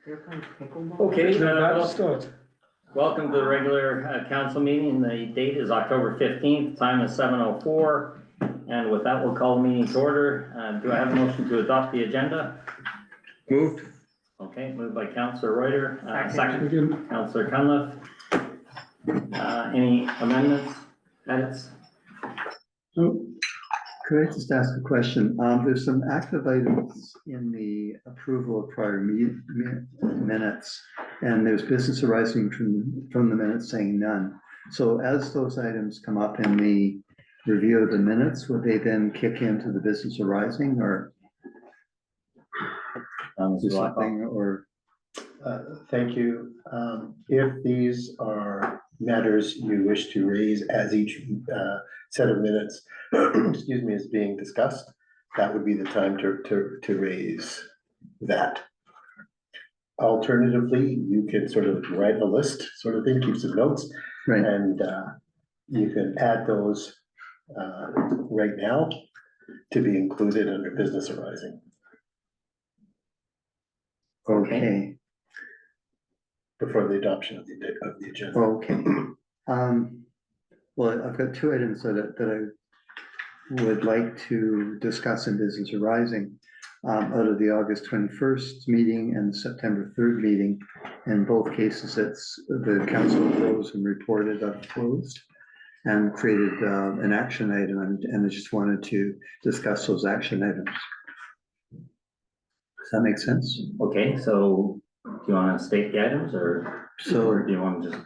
Okay, Start. welcome to the regular council meeting. The date is October 15th, time is 7:04. And with that, we'll call the meeting to order. Do I have a motion to adopt the agenda? Moved. Okay, moved by Councillor Reuter, second Councillor Cunliffe. Any amendments, edits? So, could I just ask a question? There's some active items in the approval of prior minutes, and there's business arising from the minutes saying none. So as those items come up in the review of the minutes, would they then kick into the business arising or something or? Thank you. If these are matters you wish to raise as each set of minutes, excuse me, is being discussed, that would be the time to raise that. Alternatively, you can sort of write a list sort of thing, keep some notes, Right. and you can add those right now to be included under business arising. Okay. Before the adoption of the agenda. Okay. Well, I've got two items that I would like to discuss in business arising out of the August 21st meeting and September 3rd meeting. In both cases, it's the council rose and reported I've closed and created an action item, and I just wanted to discuss those action items. Does that make sense? Okay, so do you want to state the items or do you want to just?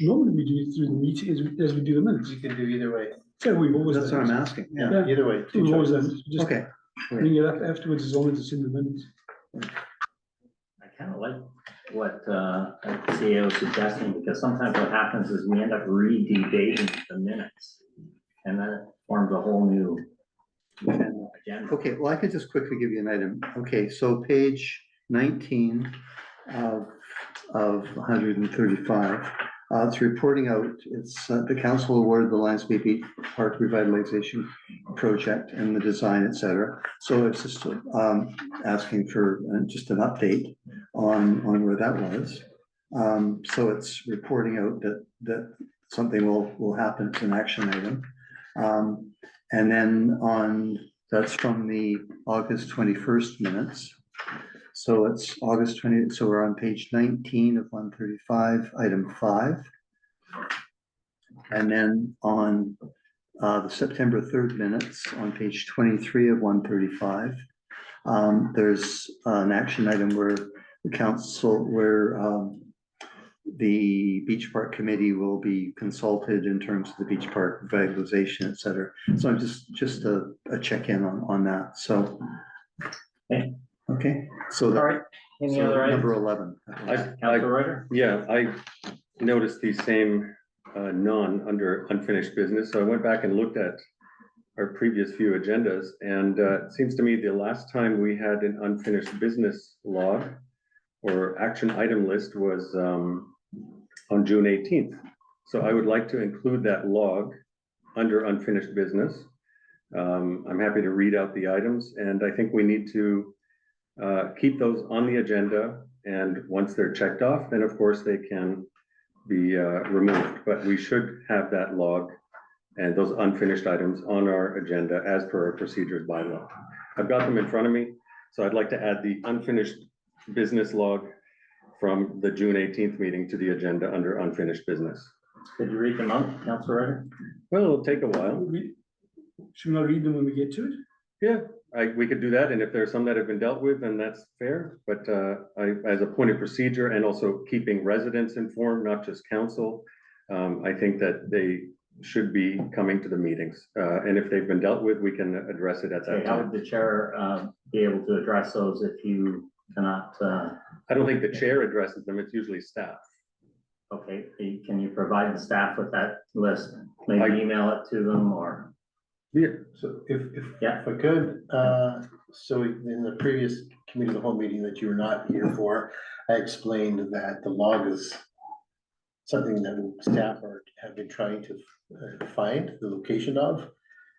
Normally we do it through the meeting as we do the minutes. You can do either way. So we've always That's what I'm asking. Yeah, either way. We've always done it. Just Okay. bring it up afterwards as long as it's in the minutes. I kind of like what CEO is suggesting, because sometimes what happens is we end up re-debating the minutes and then it forms a whole new agenda. Okay, well, I could just quickly give you an item. Okay, so page 19 of 135, it's reporting out, it's the council awarded the Landscape Park Revitalization Project and the design, etc. So it's just asking for just an update on where that was. So it's reporting out that something will happen. It's an action item. And then that's from the August 21st minutes. So it's August 20, so we're on page 19 of 135, item 5. And then on the September 3rd minutes on page 23 of 135, there's an action item where the council, the Beach Park Committee will be consulted in terms of the beach park revitalization, et cetera. So I'm just a check-in on that. So, okay. So All right. Any other items? Number 11. Councillor Reuter? Yeah, I noticed the same none under unfinished business. So I went back and looked at our previous few agendas, and it seems to me the last time we had an unfinished business log or action item list was on June 18th. So I would like to include that log under unfinished business. I'm happy to read out the items, and I think we need to keep those on the agenda, and once they're checked off, then of course they can be removed, but we should have that log and those unfinished items on our agenda as per our procedures bylaw. I've got them in front of me, so I'd like to add the unfinished business log from the June 18th meeting to the agenda under unfinished business. Could you read them out, Councillor Reuter? Well, it'll take a while. Should we not read them when we get to it? Yeah, we could do that, and if there's some that have been dealt with, then that's fair. But as a point of procedure and also keeping residents informed, not just council, I think that they should be coming to the meetings. And if they've been dealt with, we can address it at that time. How would the chair be able to address those if you cannot? I don't think the chair addresses them. It's usually staff. Okay, can you provide the staff with that list? Maybe email it to them or? Yeah, so if I could, so in the previous committee of the whole meeting that you were not here for, I explained that the log is something that staff have been trying to find the location of.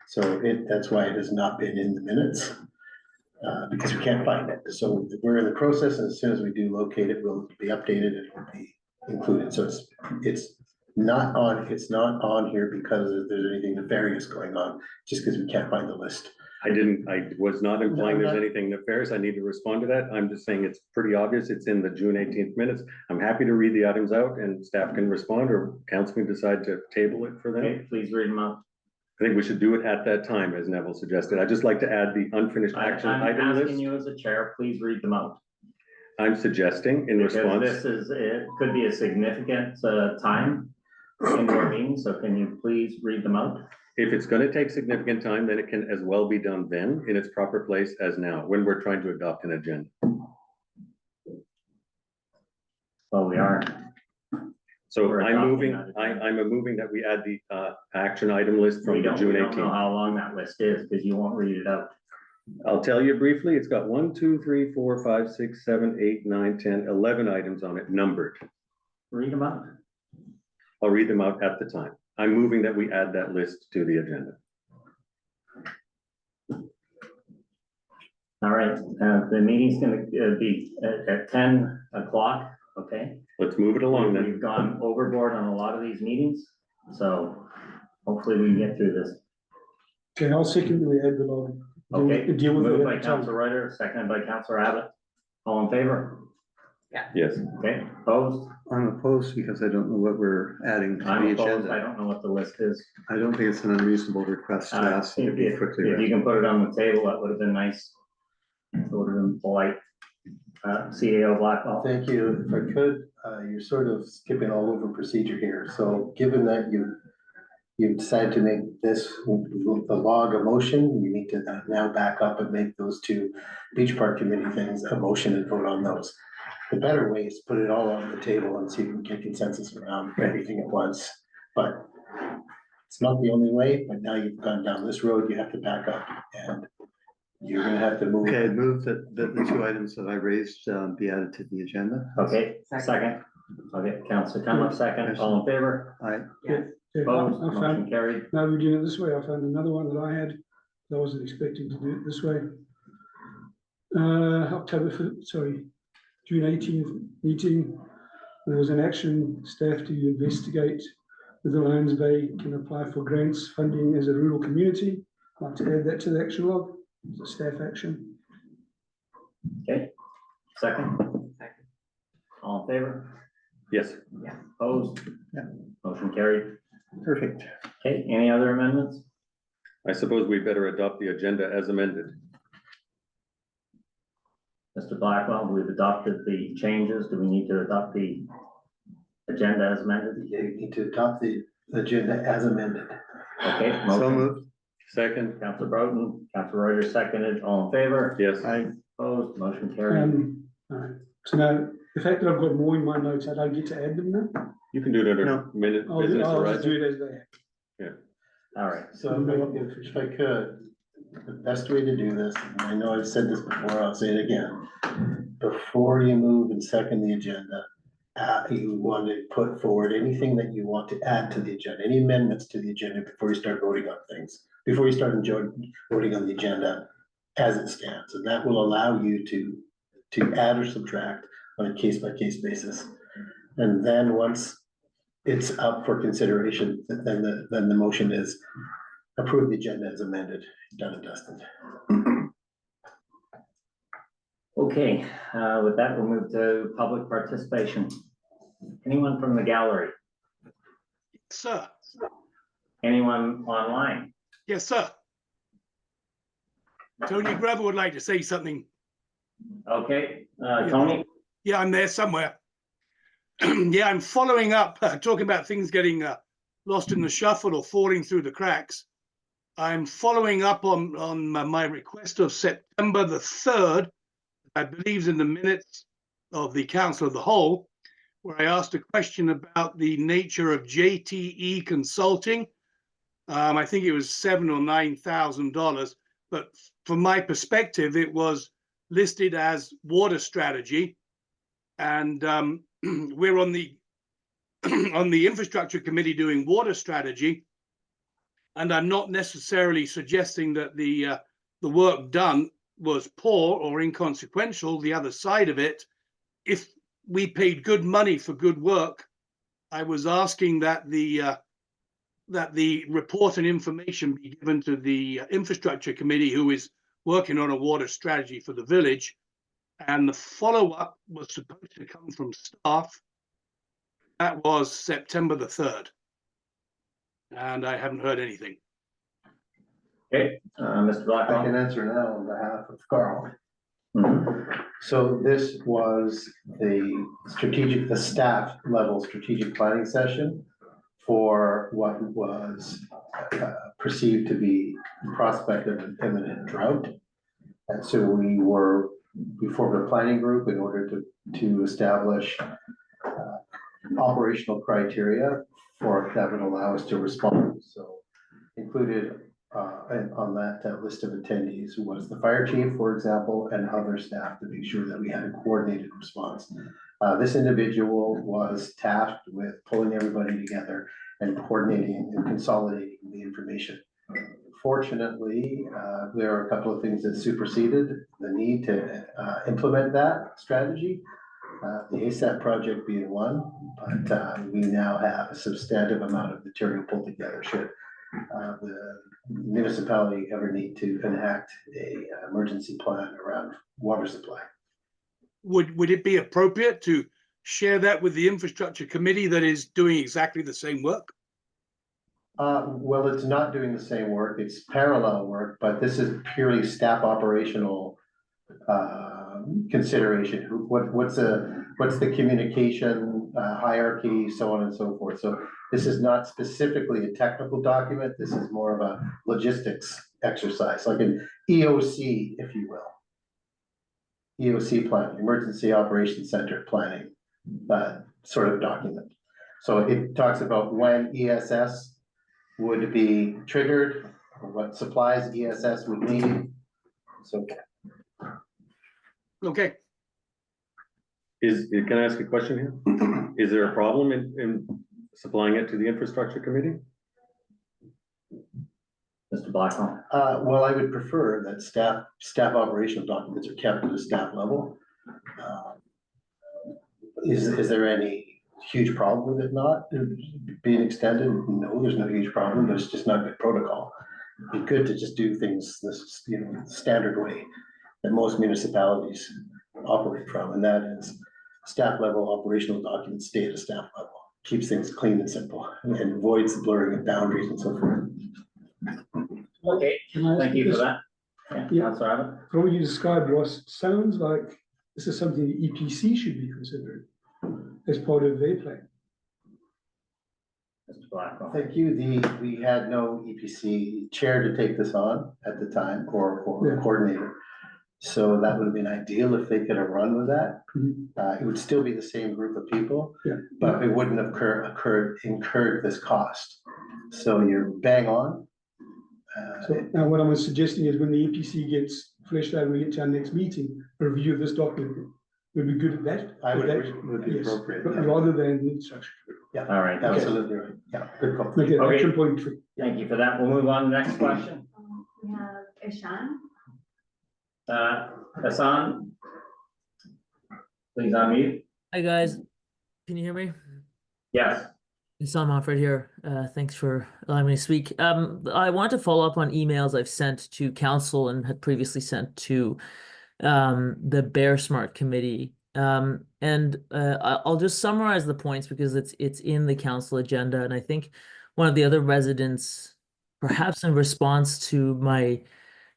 So that's why it has not been in the minutes. because we can't find it. So we're in the process, and as soon as we do locate it, we'll be updated and it will be included. So it's not on here because there's anything nefarious going on, just because we can't find the list. I was not implying there's anything nefarious. I need to respond to that. I'm just saying it's pretty obvious. It's in the June 18th minutes. I'm happy to read the items out and staff can respond, or council can decide to table it for them. Okay, please read them out. I think we should do it at that time, as Neville suggested. I'd just like to add the unfinished action I'm item asking list. you as a chair, please read them out. I'm suggesting in Because response, it could be a significant time in your meeting, so can you please read them out? if it's gonna take significant time, then it can as well be done then in its proper place as now, when we're trying to adopt an agenda. Well, we are. So We're I'm adopting moving, that agenda. I'm moving that we add the action item list We from the don't June know 18th. how long that list is, because you won't read it out. I'll tell you briefly, it's got 1, 2, 3, 4, 5, 6, 7, 8, 9, 10, 11 items on it, numbered. Read them out. I'll read them out at the time. I'm moving that we add that list to the agenda. All right, the meeting's gonna be at 10 o'clock, okay? Let's move it along then. We've gone overboard on a lot of these meetings, so hopefully we can get through this. Okay, I'll secondly add the log. Okay, Deal with it. moved by at the time. Council Ryder, seconded by Council Abbott. All in favor? Yes. Okay, opposed? I'm opposed because I don't know what we're adding to I'm the opposed, I agenda. don't know what the list is. I don't think it's an unreasonable request to ask you to be quickly If you read. can put it on the table, that would have been nice. It would have been polite. CAO Blackwell. Thank you. If I could, you're sort of skipping all over procedure here. So given that you decided to make this, the log a motion, you need to now back up and make those two beach park committee things a motion and vote on those. The better way is to put it all on the table and see if we can get consensus around everything at once. But it's not the only way, but now you've gone down this road, you have to back up and you're gonna have to move. Okay, I'd move that the two items that I raised be added to the agenda. Okay, second. Okay, Councilor Cunliffe, second. All in favor? Aye. Yeah, Opposed? I Motion found, carried. now we're doing it this way. I found another one that I had. I wasn't expecting to do it this way. June 18th meeting. There was an action staff to investigate whether Lions Bay can apply for grants funding as a rural community. I'd like to add that to the action log. It's a staff action. Okay, second. All in favor? Yes. Opposed? Yeah. Motion carried. Perfect. Okay, any other amendments? I suppose we better adopt the agenda as amended. Mr. Blackwell, we've adopted the changes. Do we need to adopt the agenda as amended? You need to adopt the agenda as amended. Okay, So motion. moved. Second, Councilor Broughton, Councilor Reuter seconded. All in favor? yes. Aye. Opposed? Motion carried. Alright. So now, the fact that I've got more in my notes, I don't get to add them now? You can do it under No. minute I'll business just horizon. do it as they are. All right. So if I could, the best way to do this, and I know I've said this before, I'll say it again. Before you move and second the agenda, you want to put forward anything that you want to add to the agenda, any amendments to the agenda before you start voting on things, before you start voting on the agenda as it stands. And that will allow you to add or subtract on a case-by-case basis. And then once it's up for consideration, then the motion is approve the agenda as amended, done and dusted. Okay, with that, we'll move to public participation. Anyone from the gallery? Sir, Anyone online? yes, sir. Tony Greville would like to say something. Okay, Tony? Yeah, I'm there somewhere. Yeah, I'm following up, talking about things getting lost in the shuffle or falling through the cracks. I'm following up on my request of September the 3rd, I believe is in the minutes of the Council of the Whole, where I asked a question about the nature of JTE Consulting. I think it was $7,000 or $9,000, but from my perspective, it was listed as water strategy. And we're on the on the infrastructure committee doing water strategy. And I'm not necessarily suggesting that the work done was poor or inconsequential. The other side of it, if we paid good money for good work, I was asking that the report and information be given to the infrastructure committee, who is working on a water strategy for the village. And the follow-up was supposed to come from staff. That was September the 3rd. And I haven't heard anything. Okay, Mr. I Blackwell. can answer now on behalf of Carl. Mhm. So this was the staff level strategic planning session for what was perceived to be prospective and imminent drought. And so we formed a planning group in order to establish operational criteria that would allow us to respond. So included on that list of attendees was the fire chief, for example, and other staff, to make sure that we had a coordinated response. This individual was tasked with pulling everybody together and coordinating and consolidating the information. Fortunately, there are a couple of things that superseded the need to implement that strategy. The ASAP project being one, but we now have a substantive amount of material pulled together should the municipality ever need to enact a emergency plan around water supply. Would it be appropriate to share that with the infrastructure committee that is doing exactly the same work? Well, it's not doing the same work, it's parallel work, but this is purely staff operational consideration. What's the communication hierarchy, so on and so forth. So this is not specifically a technical document. This is more of a logistics exercise, like an EOC, if you will. EOC planning, Emergency Operations Center planning, sort of document. So it talks about when ESS would be triggered, or what supplies ESS would need. So Okay. Can I ask a question here? Is there a problem in supplying it to the infrastructure committee? Mr. Blackwell. well, I would prefer that staff operational documents are kept at a staff level. Is there any huge problem with it not being extended? No, there's no huge problem, but it's just not good protocol. It'd be good to just do things this, standard way that most municipalities operate from, and that is staff level operational documents stay at a staff level. Keeps things clean and simple and avoids the blurring of boundaries and so forth. Okay, Can I ask thank you for this? that. Yeah, Yeah. Councillor Abbott. From what you described, Ross, sounds like this is something the EPC should be considering as part of their plan. Mr. Blackwell. Thank you. We had no EPC chair to take this on at the time, or Yeah. coordinator. So that would have been ideal if they could have run with that. Mhm. It would still be the same group of people, Yeah. but it wouldn't have incurred this cost. So you're bang on. So now what I'm suggesting is when the EPC gets fleshed out and we get to our next meeting, a review of this document would be good at that. I would At agree, would be yes, appropriate. but Yeah. rather than the instruction. All right. Absolutely right. Yeah, good call. Make it Okay. action point for. Thank you for that. We'll move on to the next question. We have Ishan. Hassan, please unmute. Hi guys, can you hear me? Yes. Sam Mofford here. Thanks for allowing me to speak. I want to follow up on emails I've sent to council and had previously sent to the Bear Smart committee. I'll just summarize the points because it's in the council agenda, and I think one of the other residents, perhaps in response to my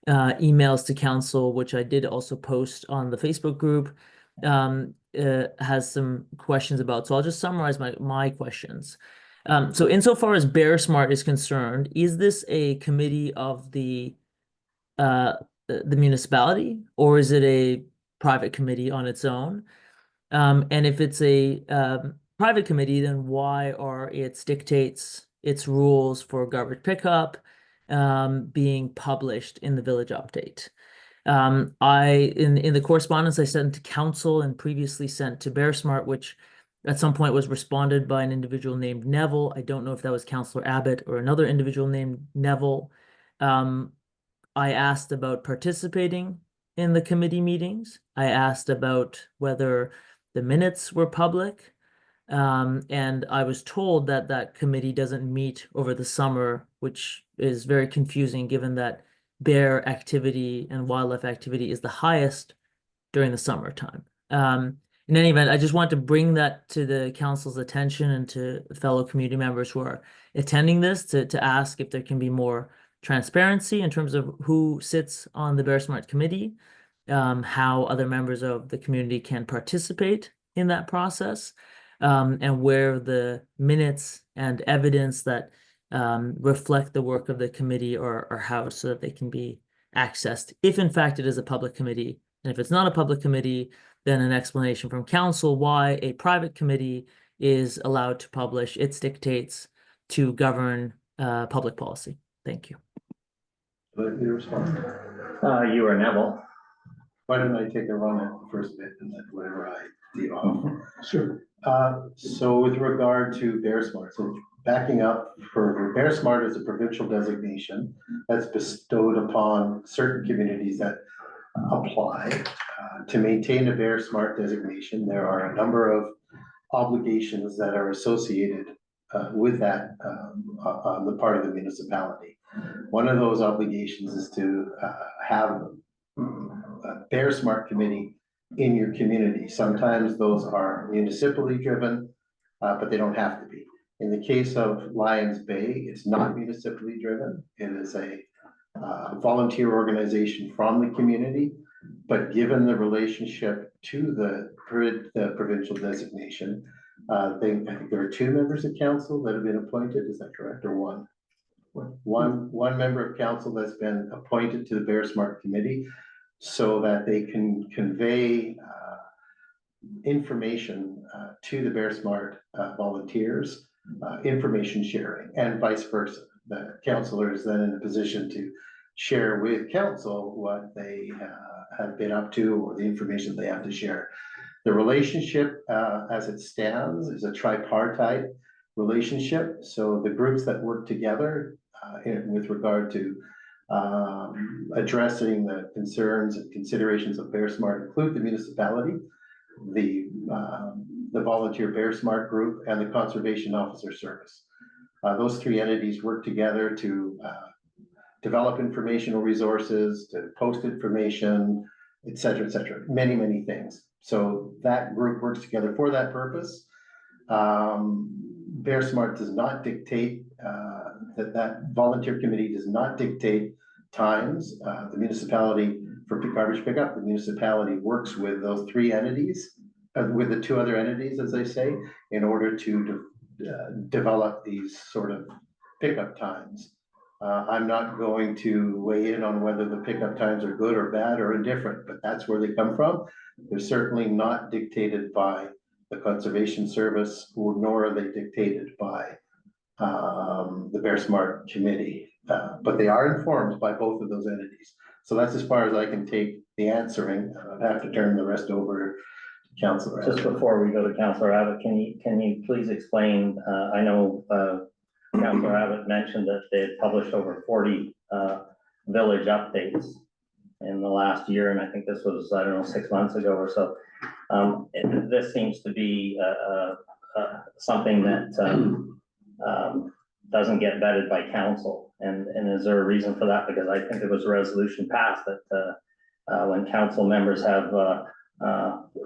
emails to council, which I did also post on the Facebook group, has some questions about. So I'll just summarize my questions. So insofar as Bear Smart is concerned, is this a committee of the municipality, or is it a private committee on its own? And if it's a private committee, then why are its dictates, its rules for garbage pickup being published in the village update? In the correspondence I sent to council and previously sent to Bear Smart, which at some point was responded by an individual named Neville. I don't know if that was Councillor Abbott or another individual named Neville. I asked about participating in the committee meetings. I asked about whether the minutes were public. And I was told that that committee doesn't meet over the summer, which is very confusing given that bear activity and wildlife activity is the highest during the summertime. In any event, I just want to bring that to the council's attention and to fellow community members who are attending this to ask if there can be more transparency in terms of who sits on the Bear Smart Committee, how other members of the community can participate in that process, and where the minutes and evidence that reflect the work of the committee are housed so that they can be accessed, if in fact it is a public committee. And if it's not a public committee, then an explanation from council why a private committee is allowed to publish its dictates to govern public policy. Thank you. Let me respond. You or Neville? Why don't I take a run at the first bit and then whatever I leave off? Sure. So with regard to Bear Smart, so backing up, for Bear Smart is a provincial designation that's bestowed upon certain communities that apply. To maintain a Bear Smart designation, there are a number of obligations that are associated with that on the part of the municipality. One of those obligations is to have a Bear Smart committee in your community. Sometimes those are municipally driven, but they don't have to be. In the case of Lions Bay, it's not municipally driven. It is a volunteer organization from the community, but given the relationship to the provincial designation, I think there are 2 members of council that have been appointed. Is that correct, or one? One member of council that's been appointed to the Bear Smart Committee so that they can convey information to the Bear Smart volunteers, information sharing, and vice versa. The councillor is then in a position to share with council what they have been up to or the information they have to share. The relationship as it stands is a tripartite relationship. So the groups that work together with regard to addressing the concerns and considerations of Bear Smart include the municipality, the volunteer Bear Smart group, and the conservation officer service. Those 3 entities work together to develop informational resources, to post information, et cetera, many, many things. So that group works together for that purpose. Bear Smart does not dictate, that volunteer committee does not dictate times. The municipality, for garbage pickup, the municipality works with those 3 entities, with the 2 other entities, as I say, in order to develop these sort of pickup times. I'm not going to weigh in on whether the pickup times are good or bad or indifferent, but that's where they come from. They're certainly not dictated by the Conservation Service, nor are they dictated by the Bear Smart Committee, but they are informed by both of those entities. So that's as far as I can take the answering. I have to turn the rest over to Councillor Abbott. Just before we go to Councillor Abbott, can you please explain, I know Councillor Abbott mentioned that they had published over 40 village updates in the last year, and I think this was, I don't know, 6 months ago or so. This seems to be something that doesn't get vetted by council, and is there a reason for that? Because I think there was a resolution passed that when council members have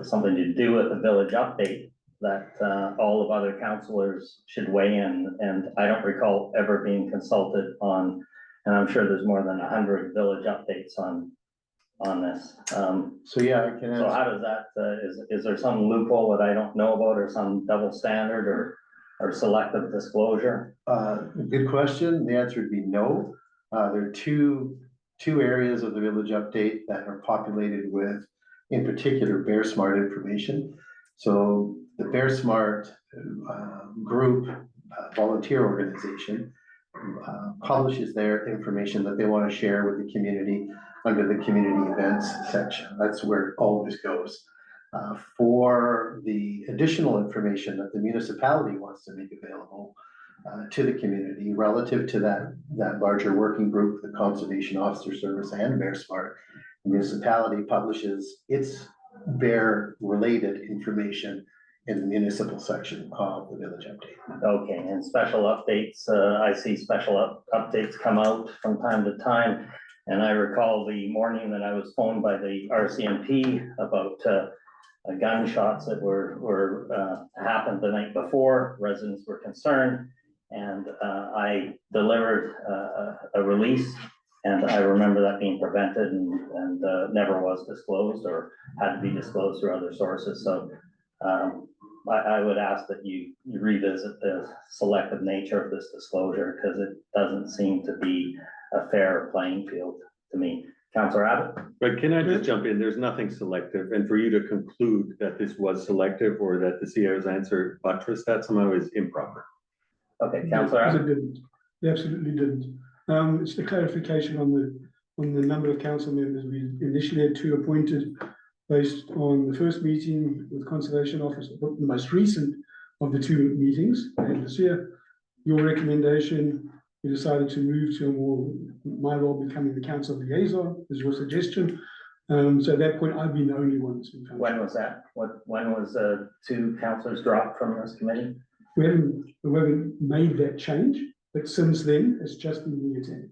something to do with the village update, that all of other councillors should weigh in, and I don't recall ever being consulted on, and I'm sure there's more than 100 village updates on this. So yeah, I can So answer. how does that, is there some loophole that I don't know about, or some double standard, or selective disclosure? Good question. The answer would be no. There are two areas of the village update that are populated with, in particular, Bear Smart information. So the Bear Smart group, volunteer organization, publishes their information that they want to share with the community under the community events section. That's where it always goes. For the additional information that the municipality wants to make available to the community relative to that larger working group, the Conservation Officer Service and Bear Smart, municipality publishes its bear-related information in the municipal section of the village update. Okay, and special updates, I see special updates come out from time to time. And I recall the morning that I was phoned by the RCMP about gunshots that were happened the night before. Residents were concerned, and I delivered a release, and I remember that being prevented and never was disclosed or had to be disclosed through other sources. So I would ask that you revisit the selective nature of this disclosure, because it doesn't seem to be a fair playing field to me. Councillor Abbott? But can I just jump in? There's nothing selective, and for you to conclude that this was selective or that the CAO's answer buttressed that somehow is improper. Okay, Councillor Because Abbott? it didn't. They absolutely didn't. It's the clarification on the number of council members. We initially had 2 appointed based on the first meeting with Conservation Office, the most recent of the 2 meetings we had this year. Your recommendation, we decided to move to a more, my role becoming the council liaison, is your suggestion. So at that point, I've been the only one that's been. When was that? When was 2 councillors dropped from this committee? We haven't made that change, but since then, it's just been me attending.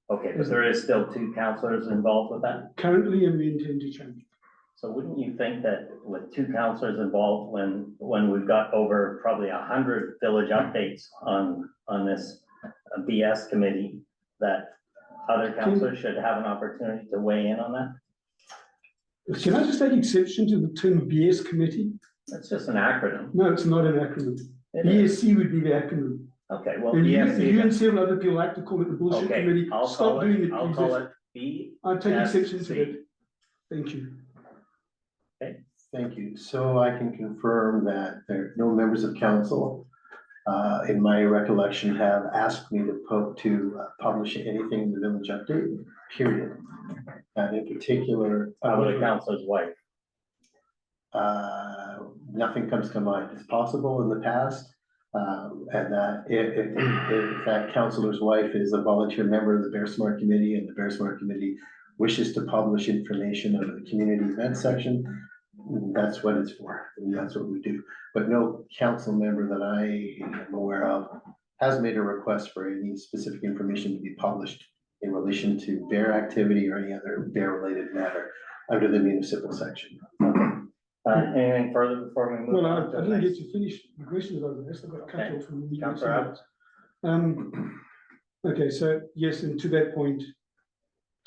Okay, but there is still 2 councillors involved with that? Currently, and we intend to change. So wouldn't you think that with 2 councillors involved, when we've got over probably 100 village updates on this BS committee, that other councillors should have an opportunity to weigh in on that? Can I just take exception to the term BS committee? It's just an acronym. No, it's not an acronym. It is. BSC would be the acronym. Okay, well, And you BSC, and several other people like to call it the bullshit okay, committee. I'll Stop call doing it, it. I'll please. call it B. I take exception to SC. it. Thank you. Thank you. So I can confirm that there, no members of council, in my recollection, have asked me to publish anything in the village update, period. And in particular, How about a councillor's wife? nothing comes to mind. It's possible in the past. And that if that councillor's wife is a volunteer member of the Bear Smart Committee and the Bear Smart Committee wishes to publish information under the community event section, that's what it's for, and that's what we do. But no council member that I am aware of has made a request for any specific information to be published in relation to bear activity or any other bear-related matter under the municipal section. Anything further before we move Well, on? I didn't get to finish the questions over this. I got cut Okay. off from the meeting. Councillor Okay, so yes, and to that point,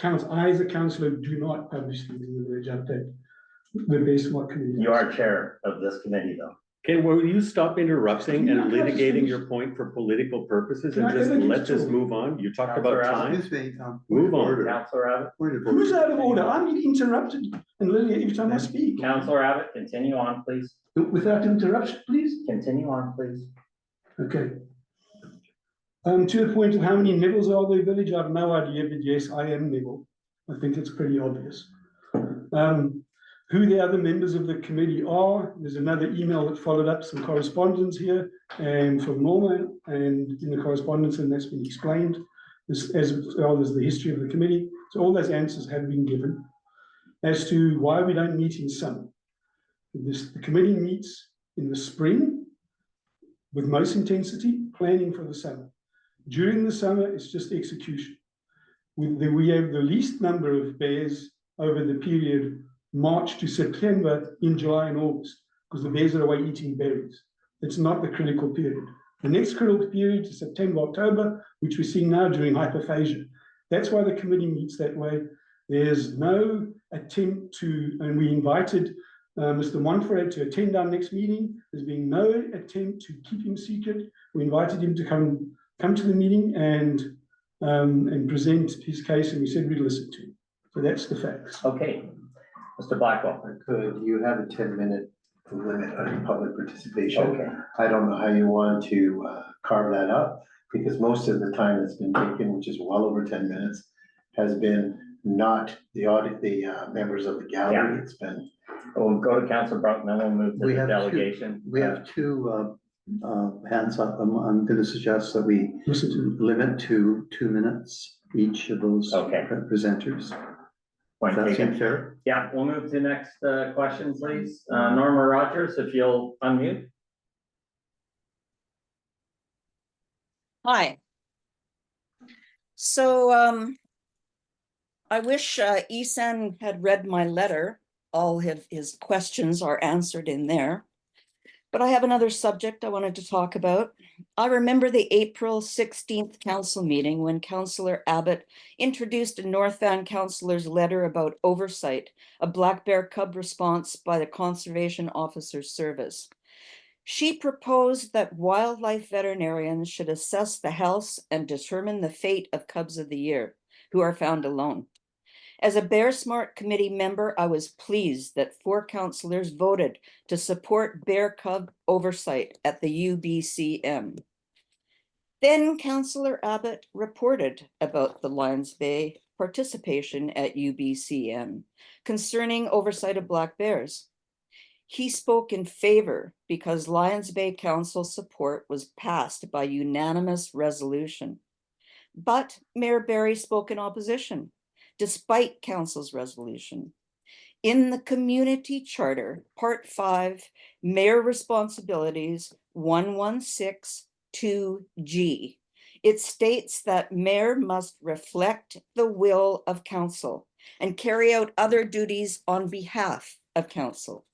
I as a councillor do not publish things in the village update. The Bear Smart committee. You are chair of this committee, though. Okay, will you stop interrupting and No, I just litigating finished. your point for political purposes Can and I just ever let get this to- move on? You talked Councillor about Allen? time. Excuse me, Move on. Councillor Abbott? Point of Who's order. out of order? I'm getting interrupted and literally every time I speak. Councillor Abbott, continue on, please. Without interruption, please. Continue on, please. Okay. To the point of how many Nevilles are there village, I have no idea, but yes, I am Neville. I think it's pretty obvious. Who the other members of the committee are, there's another email that followed up some correspondence here and from Norma and in the correspondence, and that's been explained as well as the history of the committee. So all those answers have been given. As to why we don't meet in summer. The committee meets in the spring with most intensity, planning for the summer. During the summer, it's just execution. We have the least number of bears over the period March to September in July and August, because the bears are away eating berries. It's not the critical period. The next critical period is September, October, which we're seeing now during hyperphagia. That's why the committee meets that way. There's no attempt to, and we invited Mr. Montferrat to attend our next meeting. There's been no attempt to keep him secret. We invited him to come to the meeting and present his case, and we said we'd listen to him. So that's the facts. Okay, Mr. Blackwell. Could you have a 10-minute limit on public participation? Okay. I don't know how you want to carve that up, because most of the time that's been taken, which is well over 10 minutes, has been not the members of the gallery. Yeah. It's been. We'll go to Councillor Brown, then we'll move to We the have two- delegation. We have 2 hands up. I'm going to suggest that we Listen to him. limit to 2 minutes each of those Okay. presenters. Point That taken. seems fair. Yeah, we'll move to next question, please. Norma Rogers, if you'll unmute. Hi. So I wish Esan had read my letter. All of his questions are answered in there. But I have another subject I wanted to talk about. I remember the April 16th council meeting when Councillor Abbott introduced a North Van councillor's letter about oversight, a black bear cub response by the Conservation Officer's Service. She proposed that wildlife veterinarians should assess the health and determine the fate of cubs of the year who are found alone. As a Bear Smart Committee member, I was pleased that 4 councillors voted to support bear cub oversight at the UBCM. Then Councillor Abbott reported about the Lions Bay participation at UBCM concerning oversight of black bears. He spoke in favor because Lions Bay Council support was passed by unanimous resolution. But Mayor Barry spoke in opposition, despite Council's resolution. In the Community Charter, Part 5, Mayor Responsibilities 1162G, it states that Mayor must reflect the will of Council and carry out other duties on behalf of Council.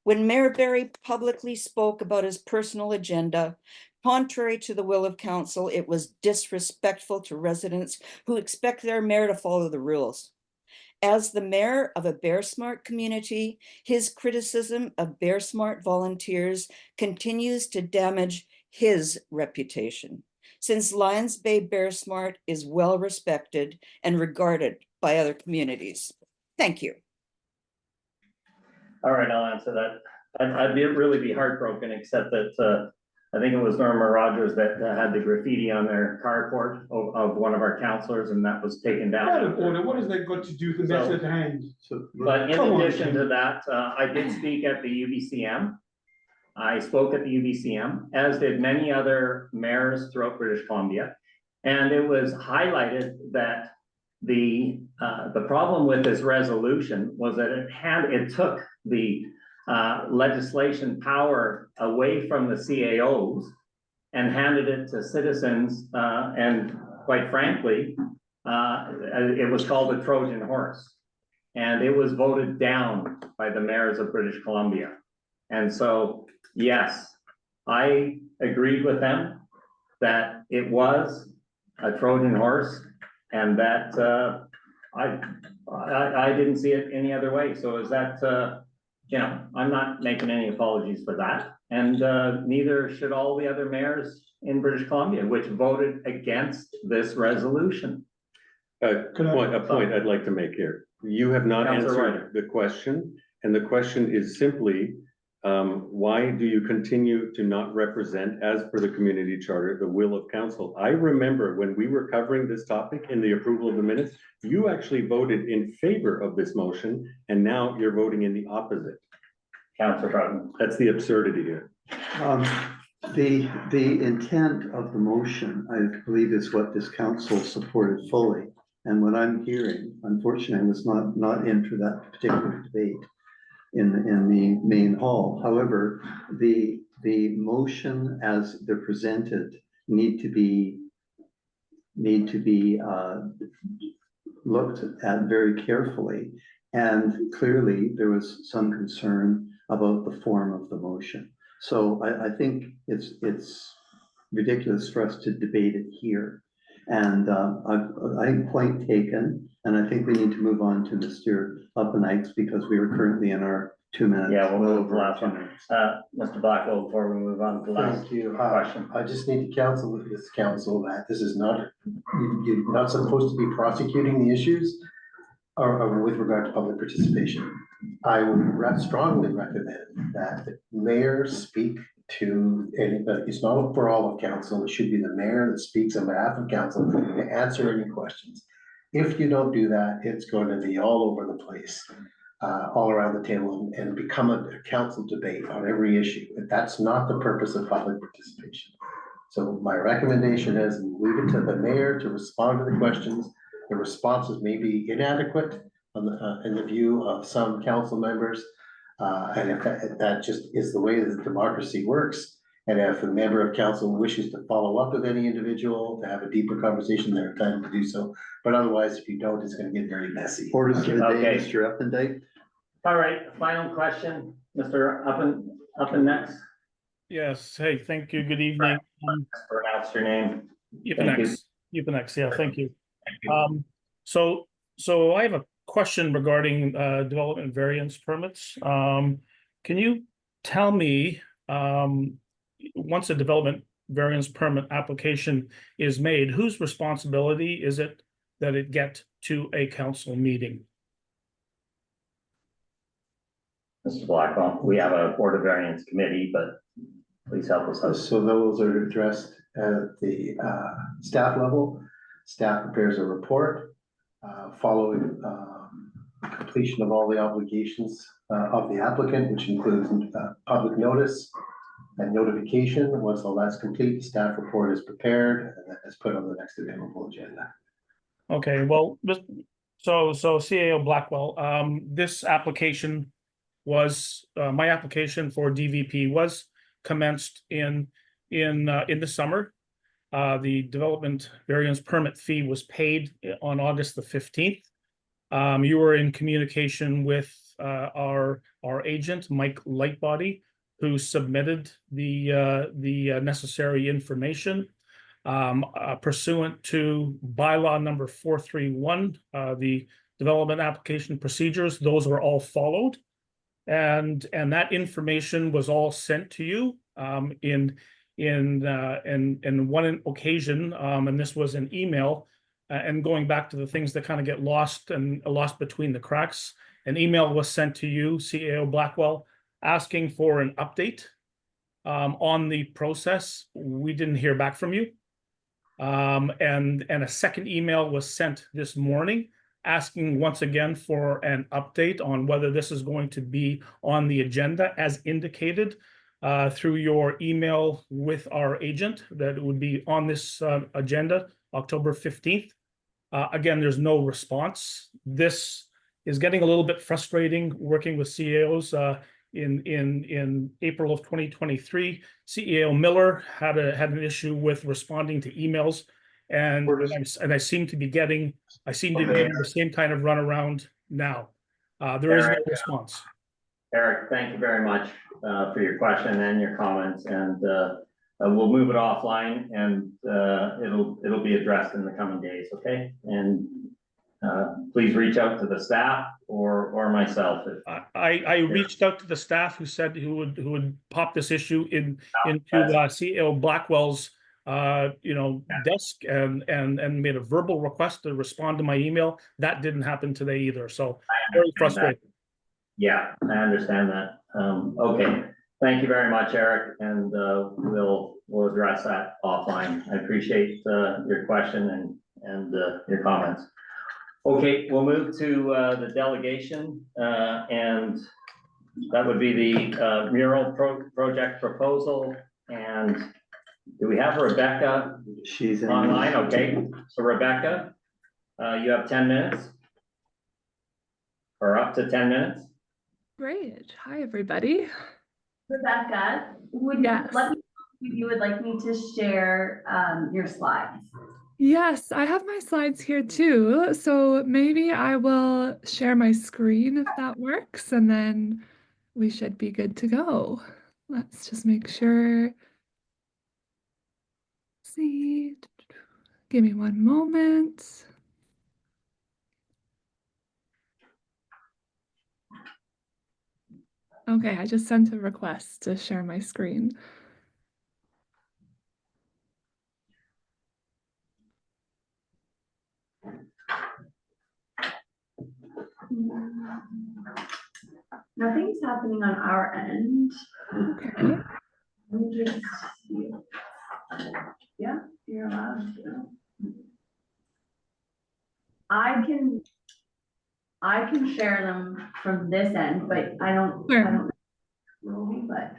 When Mayor Barry publicly spoke about his personal agenda, contrary to the will of Council, it was disrespectful to residents who expect their mayor to follow the rules. As the mayor of a Bear Smart community, his criticism of Bear Smart volunteers continues to damage his reputation, since Lions Bay Bear Smart is well respected and regarded by other communities. Thank you. All right, I'll answer that. I'd really be heartbroken, except that I think it was Norma Rogers that had the graffiti on their carport of one of our councillors, and that was taken Out down. of order, what has that got to do with the matter at hand? So, But in Come on, addition Ken. to that, I did speak at the UBCM. I spoke at the UBCM, as did many other mayors throughout British Columbia. And it was highlighted that the problem with this resolution was that it took the legislation power away from the CAOs and handed it to citizens, and quite frankly, it was called a Trojan horse. And it was voted down by the mayors of British Columbia. And so, yes, I agreed with them that it was a Trojan horse, and that I didn't see it any other way. So is that, you know, I'm not making any apologies for that. And neither should all the other mayors in British Columbia, which voted against this resolution. A point I'd like to make here. You have not Councillor answered the question, and the question is simply, why do you continue to not represent, as per the community charter, the will of council? I remember when we were covering this topic in the approval of the minutes, you actually voted in favor of this motion, and now you're voting in the opposite. Councillor Broughton. That's the absurdity here. The intent of the motion, I believe, is what this council supported fully. And what I'm hearing, unfortunately, I was not in for that particular debate in the main hall. However, the motion as they're presented need to be looked at very carefully. And clearly there was some concern about the form of the motion. So I think it's ridiculous for us to debate it here. And I think point taken, and I think we need to move on to Mr. Uppenites because we are currently in our 2 minutes. Yeah, we'll move to the last one. Mr. Blackwell, before we move on to the last Thank you. question. I just need to counsel with this council that this is not, you're not supposed to be prosecuting the issues or with regard to public participation. I would strongly recommend that the mayor speak to anybody. It's not for all of council. It should be the mayor that speaks on behalf of council to answer any questions. If you don't do that, it's going to be all over the place, all around the table, and become a council debate on every issue. And that's not the purpose of public participation. So my recommendation is leave it to the mayor to respond to the questions. The responses may be inadequate in the view of some council members. And if that just is the way that democracy works. And if a member of council wishes to follow up with any individual to have a deeper conversation, they're entitled to do so. But otherwise, if you don't, it's gonna get very messy. Orders of the day, Okay. Mr. Upendike. All right, final question, Mr. Up and next. Yes, hey, thank you, good evening. Pronounce your name. Thank you. Euphonex, yeah, thank you. So I have a question regarding development variance permits. Can you tell me, once a development variance permit application is made, whose responsibility is it that it get to a council meeting? Mr. Blackwell, we have a Board of Variance Committee, but please help us out. So those are addressed at the staff level. Staff prepares a report following completion of all the obligations of the applicant, which includes public notice and notification. Once all that's complete, the staff report is prepared and is put on the next available agenda. Okay, well, so CAO Blackwell, this application was, my application for DVP was commenced in the summer. The development variance permit fee was paid on August the 15th. You were in communication with our agent, Mike Lightbody, who submitted the necessary information. Pursuant to bylaw number 431, the development application procedures, those were all followed. And that information was all sent to you in one occasion, and this was an email. And going back to the things that kind of get lost between the cracks, an email was sent to you, CAO Blackwell, asking for an update on the process. We didn't hear back from you. And a second email was sent this morning asking once again for an update on whether this is going to be on the agenda as indicated through your email with our agent, that it would be on this agenda, October 15th. Again, there's no response. This is getting a little bit frustrating working with CEOs. In April of 2023, CEO Miller had an issue with responding to emails, and I seem to be getting the same kind of runaround now. There is no response. Eric, thank you very much for your question and your comments, and we'll move it offline, and it'll be addressed in the coming days, okay? And please reach out to the staff or myself. I reached out to the staff who said who would pop this issue into CEO Blackwell's desk and made a verbal request to respond to my email. That didn't happen today either. So very frustrating. Yeah, I understand that. Okay, thank you very much, Eric, and we'll address that offline. I appreciate your question and your comments. Okay, we'll move to the delegation, and that would be the mural project proposal. And do we have Rebecca? She's online. Okay, so Rebecca, you have 10 minutes, or up to 10 minutes. Great. Hi, everybody. Rebecca, Yes. let me know if you would like me to share your slides. Yes, I have my slides here too. So maybe I will share my screen if that works, and then we should be good to go. Let's just make sure. See, give me one moment. Okay, I just sent a request to share my screen. Nothing's happening on our end. Okay. Let me just see. Yeah, you're allowed to. I can share them from this end, but I don't VoLB, but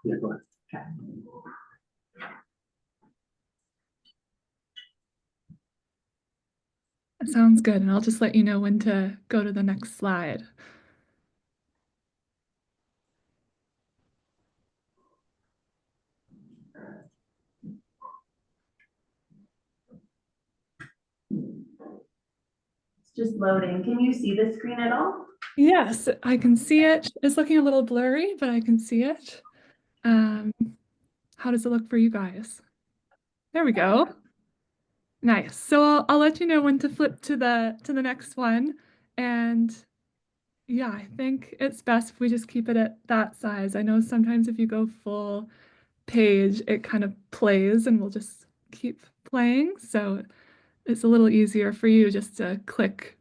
Yeah, go ahead. okay. Sounds good. And I'll just let you know when to go to the next slide. It's just loading. Can you see the screen at all? Yes, I can see it. It's looking a little blurry, but I can see it. How does it look for you guys? There we go. Nice. So I'll let you know when to flip to the next one. And yeah, I think it's best if we just keep it at that size. I know sometimes if you go full page, it kind of plays and we'll just keep playing. So it's a little easier for you just to click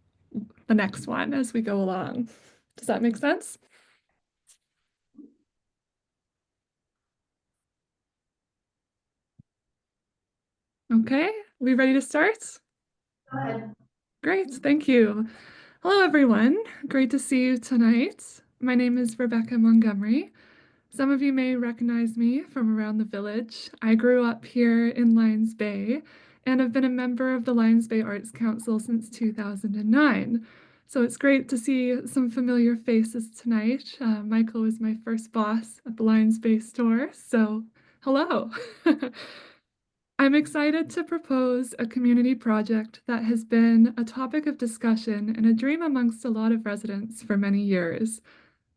the next one as we go along. Does that make sense? Okay, we ready to start? Go ahead. Great, thank you. Hello, everyone. Great to see you tonight. My name is Rebecca Montgomery. Some of you may recognize me from around the village. I grew up here in Lions Bay and have been a member of the Lions Bay Arts Council since 2009. So it's great to see some familiar faces tonight. Michael was my first boss at the Lions Bay store, so hello. I'm excited to propose a community project that has been a topic of discussion and a dream amongst a lot of residents for many years.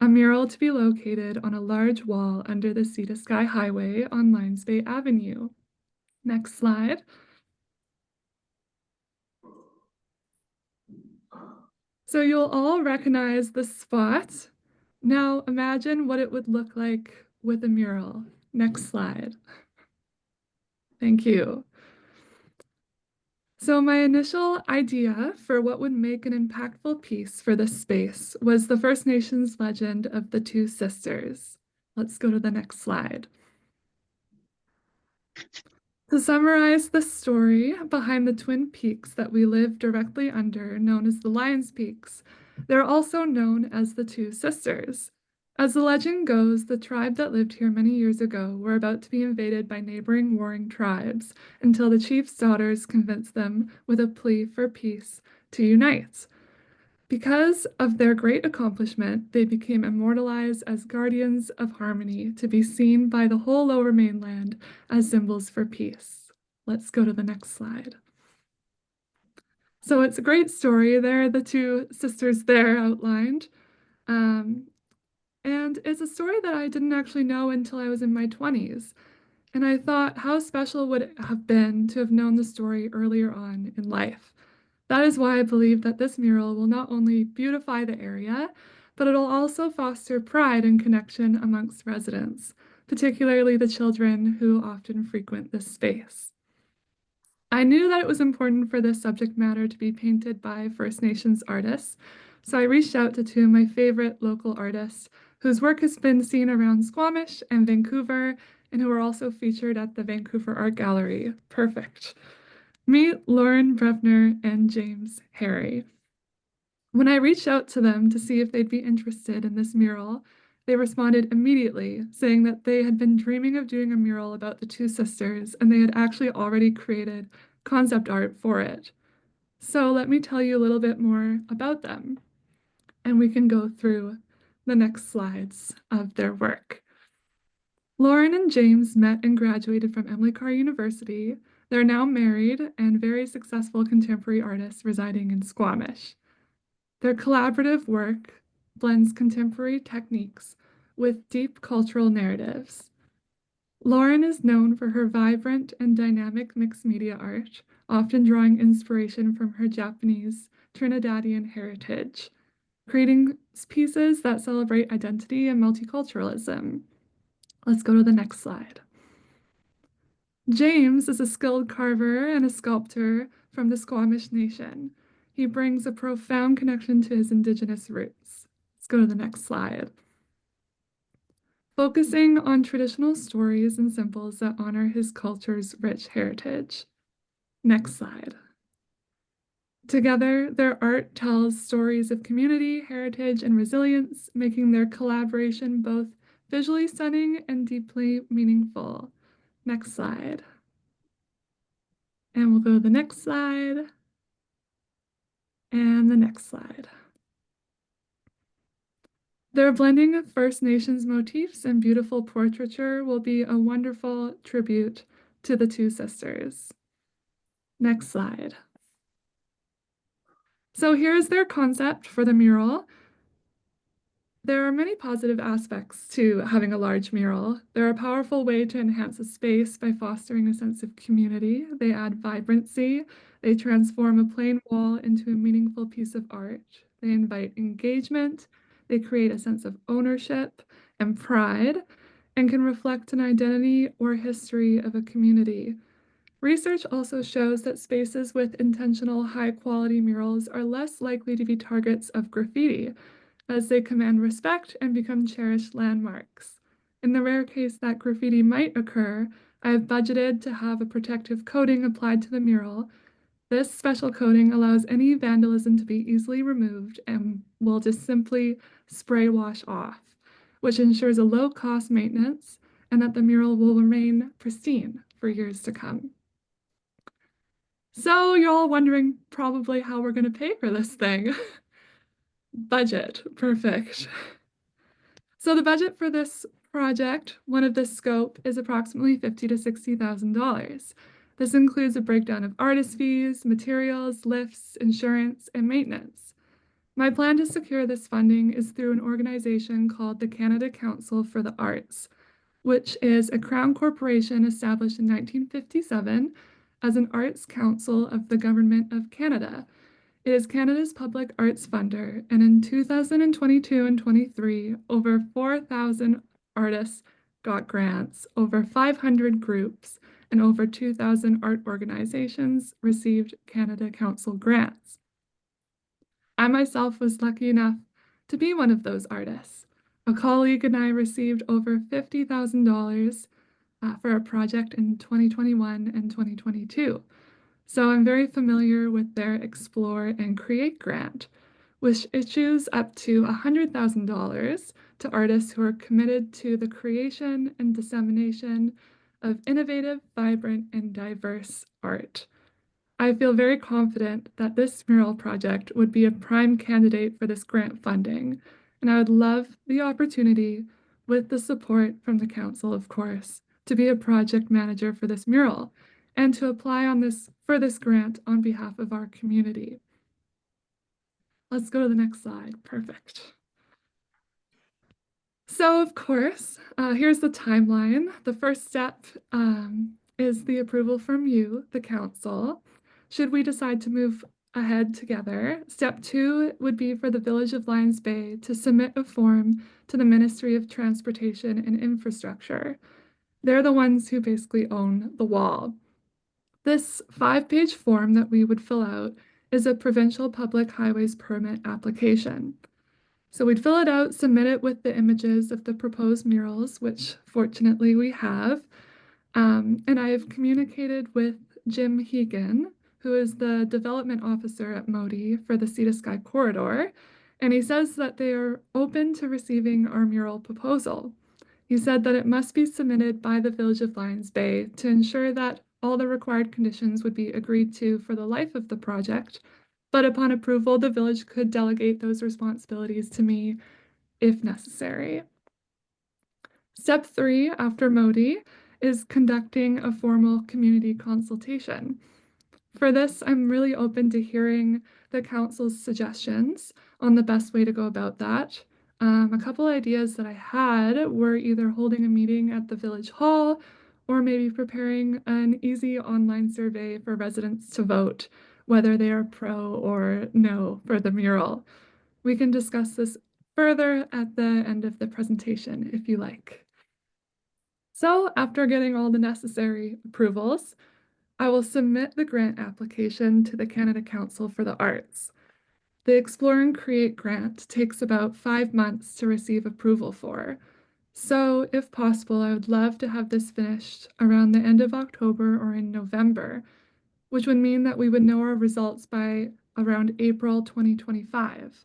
A mural to be located on a large wall under the Sea to Sky Highway on Lions Bay Avenue. Next slide. So you'll all recognize the spot. Now imagine what it would look like with a mural. Next slide. Thank you. So my initial idea for what would make an impactful piece for this space was the First Nations legend of the two sisters. Let's go to the next slide. To summarize the story behind the twin peaks that we live directly under, known as the Lions Peaks, they're also known as the two sisters. As the legend goes, the tribe that lived here many years ago were about to be invaded by neighboring warring tribes until the chief's daughters convinced them, with a plea for peace, to unite. Because of their great accomplishment, they became immortalized as guardians of harmony, to be seen by the whole lower mainland as symbols for peace. Let's go to the next slide. So it's a great story. There are the two sisters there outlined. And it's a story that I didn't actually know until I was in my 20s. And I thought, how special would it have been to have known the story earlier on in life? That is why I believe that this mural will not only beautify the area, but it'll also foster pride and connection amongst residents, particularly the children who often frequent this space. I knew that it was important for this subject matter to be painted by First Nations artists, so I reached out to two of my favorite local artists whose work has been seen around Squamish and Vancouver, and who are also featured at the Vancouver Art Gallery. Perfect. Meet Lauren Brevner and James Harry. When I reached out to them to see if they'd be interested in this mural, they responded immediately, saying that they had been dreaming of doing a mural about the two sisters, and they had actually already created concept art for it. So let me tell you a little bit more about them, and we can go through the next slides of their work. Lauren and James met and graduated from Emily Carr University. They're now married and very successful contemporary artists residing in Squamish. Their collaborative work blends contemporary techniques with deep cultural narratives. Lauren is known for her vibrant and dynamic mixed media art, often drawing inspiration from her Japanese Trinidadian heritage, creating pieces that celebrate identity and multiculturalism. Let's go to the next slide. James is a skilled carver and a sculptor from the Squamish Nation. He brings a profound connection to his Indigenous roots. Let's go to the next slide. Focusing on traditional stories and symbols that honor his culture's rich heritage. Next slide. Together, their art tells stories of community, heritage, and resilience, making their collaboration both visually stunning and deeply meaningful. Next slide. And we'll go to the next slide. the next slide. Their blending of First Nations motifs and beautiful portraiture will be a wonderful tribute to the two sisters. Next slide. So here's their concept for the mural. There are many positive aspects to having a large mural. They're a powerful way to enhance a space by fostering a sense of community. They add vibrancy. They transform a plain wall into a meaningful piece of art. They invite engagement. They create a sense of ownership and pride and can reflect an identity or history of a community. Research also shows that spaces with intentional high-quality murals are less likely to be targets of graffiti, as they command respect and become cherished landmarks. In the rare case that graffiti might occur, I have budgeted to have a protective coating applied to the mural. This special coating allows any vandalism to be easily removed and will just simply spray wash off, which ensures a low-cost maintenance and that the mural will remain pristine for years to come. So you're all wondering probably how we're going to pay for this thing. Budget, perfect. So the budget for this project, one of this scope, is approximately $50,000 to $60,000. This includes a breakdown of artist fees, materials, lifts, insurance, and maintenance. My plan to secure this funding is through an organization called the Canada Council for the Arts, which is a crown corporation established in 1957 as an arts council of the Government of Canada. It is Canada's public arts funder, and in 2022 and 23, over 4,000 artists got grants, over 500 groups, and over 2,000 art organizations received Canada Council grants. I myself was lucky enough to be one of those artists. A colleague and I received over $50,000 for a project in 2021 and 2022. So I'm very familiar with their Explore and Create grant, which issues up to $100,000 to artists who are committed to the creation and dissemination of innovative, vibrant, and diverse art. I feel very confident that this mural project would be a prime candidate for this grant funding, and I would love the opportunity, with the support from the council, of course, to be a project manager for this mural and to apply for this grant on behalf of our community. Let's go to the next slide. Perfect. So, of course, here's the timeline. The first step is the approval from you, the council. Should we decide to move ahead together, step 2 would be for the Village of Lions Bay to submit a form to the Ministry of Transportation and Infrastructure. They're the ones who basically own the wall. This 5-page form that we would fill out is a provincial public highways permit application. So we'd fill it out, submit it with the images of the proposed murals, which fortunately we have. And I have communicated with Jim Hegan, who is the development officer at Modi for the Sea to Sky corridor. And he says that they are open to receiving our mural proposal. He said that it must be submitted by the Village of Lions Bay to ensure that all the required conditions would be agreed to for the life of the project. But upon approval, the village could delegate those responsibilities to me if necessary. Step 3 after Modi is conducting a formal community consultation. For this, I'm really open to hearing the council's suggestions on the best way to go about that. A couple ideas that I had were either holding a meeting at the village hall or maybe preparing an easy online survey for residents to vote whether they are pro or no for the mural. We can discuss this further at the end of the presentation if you like. So after getting all the necessary approvals, I will submit the grant application to the Canada Council for the Arts. The Explore and Create grant takes about 5 months to receive approval for. So if possible, I would love to have this finished around the end of October or in November, which would mean that we would know our results by around April 2025.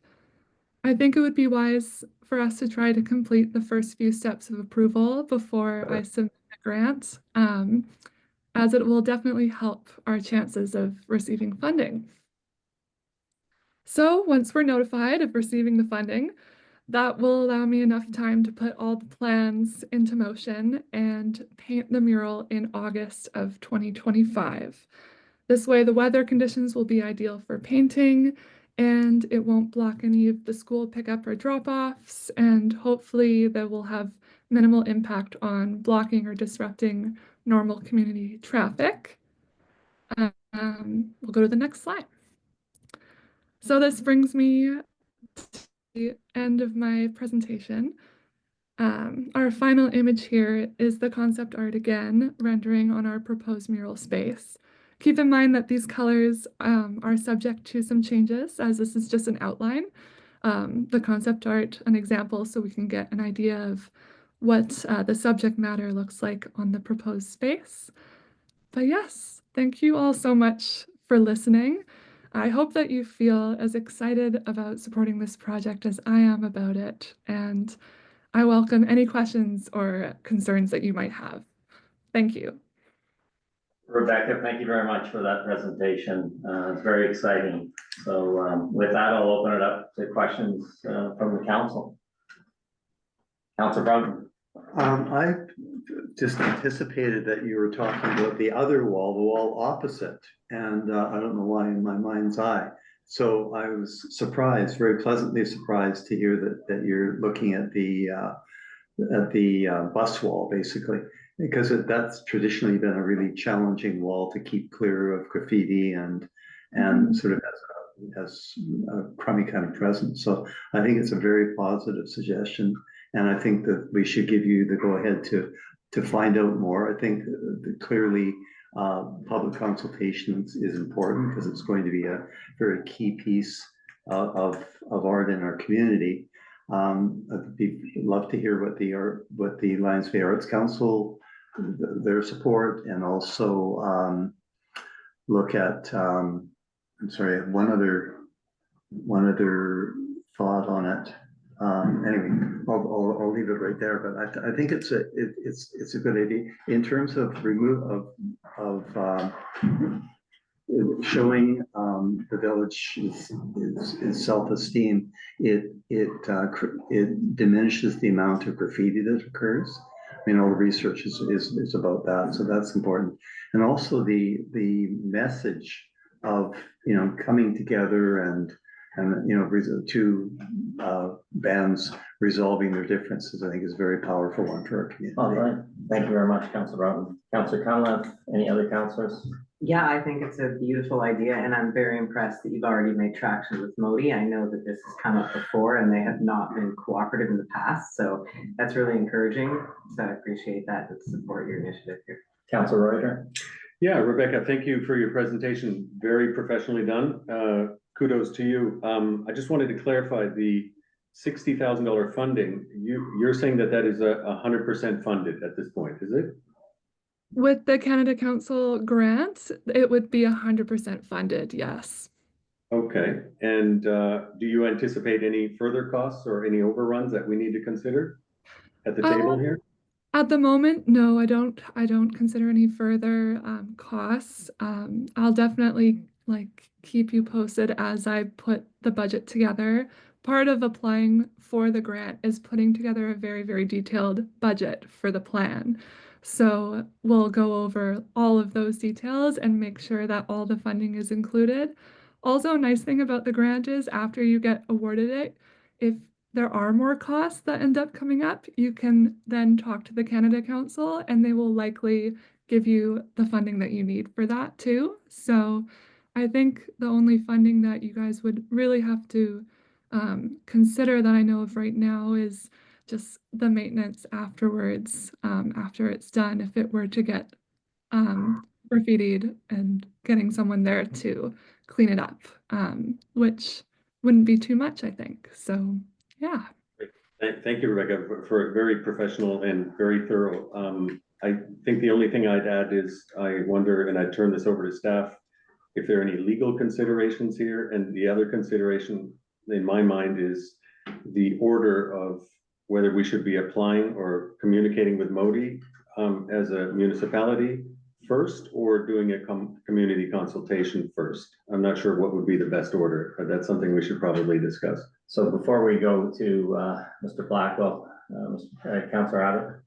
I think it would be wise for us to try to complete the first few steps of approval before I submit the grant, as it will definitely help our chances of receiving funding. So once we're notified of receiving the funding, that will allow me enough time to put all the plans into motion and paint the mural in August of 2025. This way, the weather conditions will be ideal for painting and it won't block any of the school pickup or drop-offs, and hopefully that will have minimal impact on blocking or disrupting normal community traffic. We'll go to the next slide. So this brings me to the end of my presentation. Our final image here is the concept art again, rendering on our proposed mural space. Keep in mind that these colors are subject to some changes, as this is just an outline. The concept art, an example, so we can get an idea of what the subject matter looks like on the proposed space. But yes, thank you all so much for listening. I hope that you feel as excited about supporting this project as I am about it, and I welcome any questions or concerns that you might have. Thank you. Rebecca, thank you very much for that presentation. It's very exciting. So with that, I'll open it up to questions from the council. Councilor Brown. I just anticipated that you were talking about the other wall, the wall opposite, and I don't know why in my mind's eye. So I was surprised, very pleasantly surprised to hear that you're looking at the bus wall, basically, because that's traditionally been a really challenging wall to keep clear of graffiti and sort of has a crummy kind of presence. So I think it's a very positive suggestion. And I think that we should give you the go-ahead to find out more. I think clearly public consultations is important because it's going to be a very key piece of art in our community. I'd love to hear what the Lions Bay Arts Council, their support, and also look at. I'm sorry, one other thought on it. Anyway, I'll leave it right there. But I think it's a good idea in terms of showing the village's self-esteem. It diminishes the amount of graffiti that occurs. I mean, all the research is about that, so that's important. And also the message of coming together and two bands resolving their differences, I think, is a very powerful one for our community. All right, thank you very much, Councilor Broughton. Councilor Conlon, any other councilors? Yeah, I think it's a beautiful idea, and I'm very impressed that you've already made traction with Modi. I know that this has come up before and they have not been cooperative in the past, so that's really encouraging. So I appreciate that and support your initiative here. Councilor Reuter. Yeah, Rebecca, thank you for your presentation. Very professionally done. Kudos to you. I just wanted to clarify the $60,000 funding. You're saying that is 100% funded at this point, is it? With the Canada Council grant, it would be 100% funded, yes. Okay, and do you anticipate any further costs or any overruns that we need to consider at the table here? At the moment, no, I don't consider any further costs. I'll definitely keep you posted as I put the budget together. Part of applying for the grant is putting together a very, very detailed budget for the plan. So we'll go over all of those details and make sure that all the funding is included. Also, a nice thing about the grant is after you get awarded it, if there are more costs that end up coming up, you can then talk to the Canada Council and they will likely give you the funding that you need for that too. So I think the only funding that you guys would really have to consider that I know of right now is just the maintenance afterwards, after it's done, if it were to get graffitied and getting someone there to clean it up, which wouldn't be too much, I think. So yeah. Thank you, Rebecca, for very professional and very thorough. I think the only thing I'd add is I wonder, and I'd turn this over to staff, if there are any legal considerations here. And the other consideration in my mind is the order of whether we should be applying or communicating with Modi as a municipality first or doing a community consultation first? I'm not sure what would be the best order, but that's something we should probably discuss. So before we go to Mr. Blackwell, Councillor Abbott?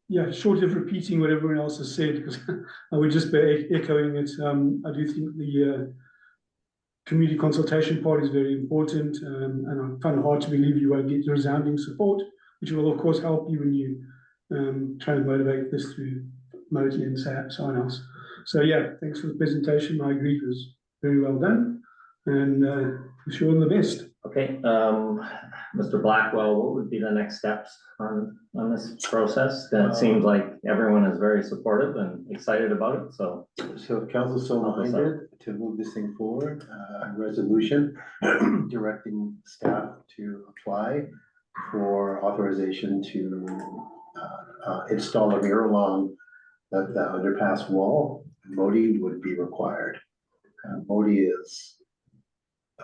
Yeah, short of repeating what everyone else has said, because I would just be echoing it. I do think the community consultation part is very important, and I find it hard to believe you won't get resounding support, which will of course help you when you try to motivate this through Moti and so on else. So yeah, thanks for the presentation. I agree it was very well done, and wish you all the best. Okay, Mr. Blackwell, what would be the next steps on this process? It seems like everyone is very supportive and excited about it, so. So if council's so minded to move this thing forward, a resolution directing staff to apply for authorization to install a mirror along the underpass wall, Moti would be required. Moti is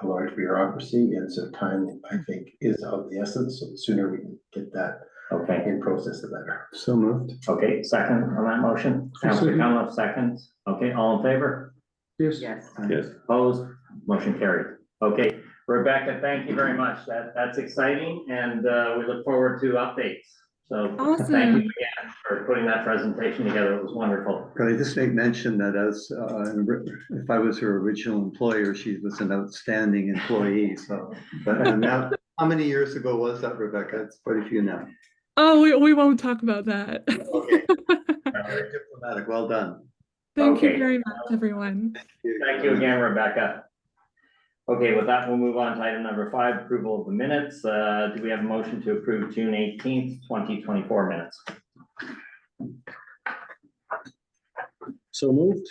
a large bureaucracy, and so time, I think, is of the essence. So the sooner we can get that Okay, in process, the better. So moved. okay, second on that motion? Councillor Cunliffe, second. Okay, all in favor? Yes. Yes. Yes. Opposed? Motion carried. Okay, Rebecca, thank you very much. That's exciting, and we look forward to updates. So Awesome. thank you again for putting that presentation together. It was wonderful. Could I just make mention that as, if I was her original employer, she was an outstanding employee, so. But now, how many years ago was that, Rebecca? It's quite a few now. Oh, we won't talk about that. Okay. Very diplomatic, well done. Thank you Okay. very much, everyone. Thank you again, Rebecca. Okay, with that, we'll move on to item number 5, approval of the minutes. Do we have a motion to approve June 18th, 2024 minutes? So moved.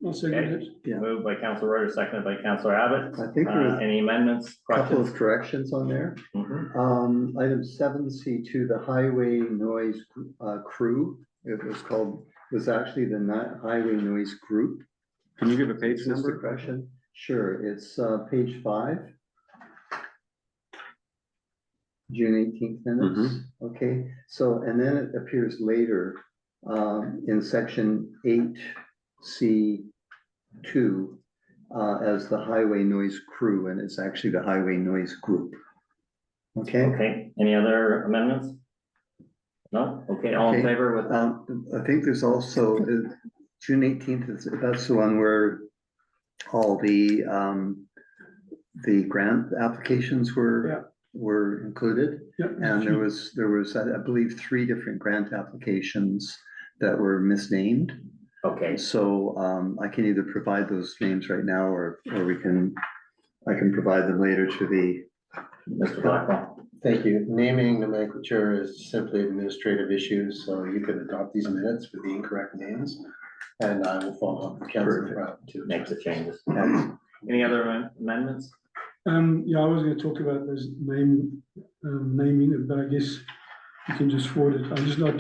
I'll second Okay. it. Yeah. Moved by Councillor Reuter, seconded by Councillor Abbott. I think there's Any amendments, a couple questions? of corrections on there. Mhm. Item 7C2, the highway noise crew, it was actually the highway noise group. Can you give a page Is this the number? question? Sure, it's page 5. June 18th minutes. Okay, so, and then it appears later in section 8C2 as the highway noise crew, and it's actually the highway noise group. Okay? Okay, any other amendments? No? Okay, all in Okay. favor with that? I think there's also June 18th, that's the one where all the grant applications were included. Yep. And there was, I believe, 3 different grant applications that were misnamed. Okay, So I can either provide those names right now, or I can provide them later to the. Mr. Blackwell. Thank you. Naming nomenclature is simply administrative issues, so you can adopt these minutes with the incorrect names. And I will follow up with council to Make the changes. Any other amendments? Yeah, I was going to talk about this naming it, but I guess you can just forward it. I'm just not.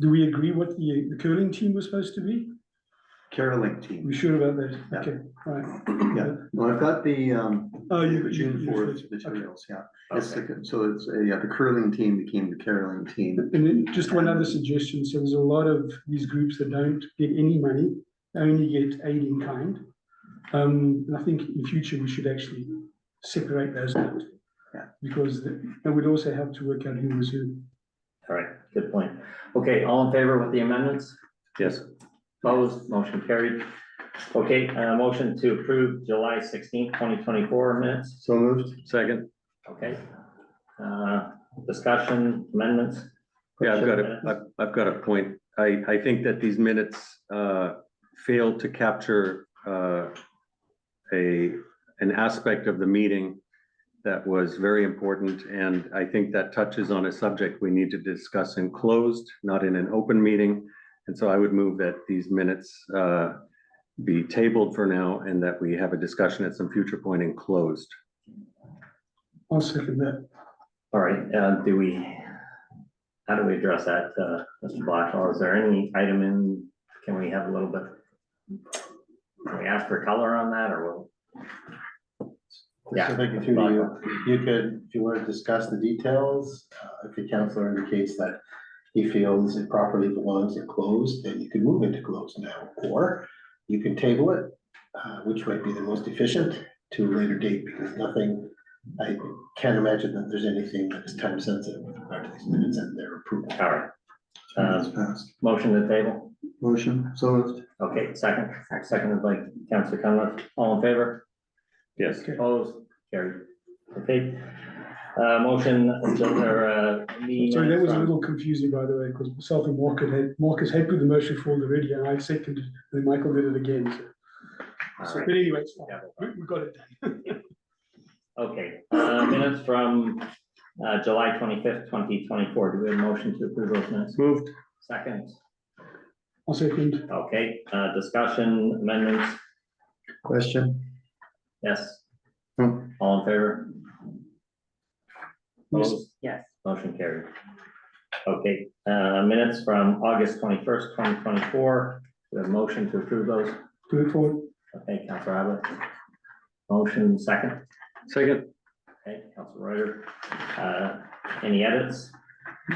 Do we agree what the curling team was supposed to be? Caroling team. We sure about that? Yeah. Okay, all right. Yeah, no, I've got the June you- 4th okay. materials, yeah. It's Okay. so it's, the curling team became the caroling team. And then just one other suggestion. So there's a lot of these groups that don't get any money, only get aid in kind. And I think in future we should actually separate those out. Yeah. Because it would also help to work out who was who. All right, good point. Okay, all in favor with the amendments? Yes. Opposed, motion carried. Okay, motion to approve July 16th, 2024 minutes. So moved. Second. Okay. Discussion, amendments? Yeah, I've got a point. I think that these minutes failed to capture an aspect of the meeting that was very important, and I think that touches on a subject we need to discuss in closed, not in an open meeting. And so I would move that these minutes be tabled for now, and that we have a discussion at some future point in closed. I'll second that. All right, how do we address that, Mr. Blackwell? Is there any item can we have a little bit? Can we ask for color on that, or what? Yeah. Specifically to you could, if you want to discuss the details, if the councillor indicates that he feels it properly belongs in closed, then you can move into closed now, or you can table it, which might be the most efficient, to a later date, because I can't imagine that there's anything that is time sensitive with regard to these minutes and their approval. All right. It's passed. Motion to table. Motion, so moved. Okay, seconded by Councillor Cunliffe. All in favor? Yes. Opposed? Carried. Okay. Motion, meeting Sorry, that minutes was a from- little confusing, by the way, because myself and Marcus had put the motion forward already, and I seconded, and then Michael did it again. All So, right. but anyway, it's fine. Yeah. We got it done. Okay, minutes from July 25th, 2024. Do we have a motion to approve those minutes? Moved. Second. I'll second. Okay, discussion, amendments, Question? yes. Hmm. All in favor? Opposed? Yes. Motion carried. Okay, minutes from August 21st, 2024. We have a motion to approve those. Put it forward. Okay, Councillor Abbott. Motion second. Second. Okay, Councillor Reuter. Any edits?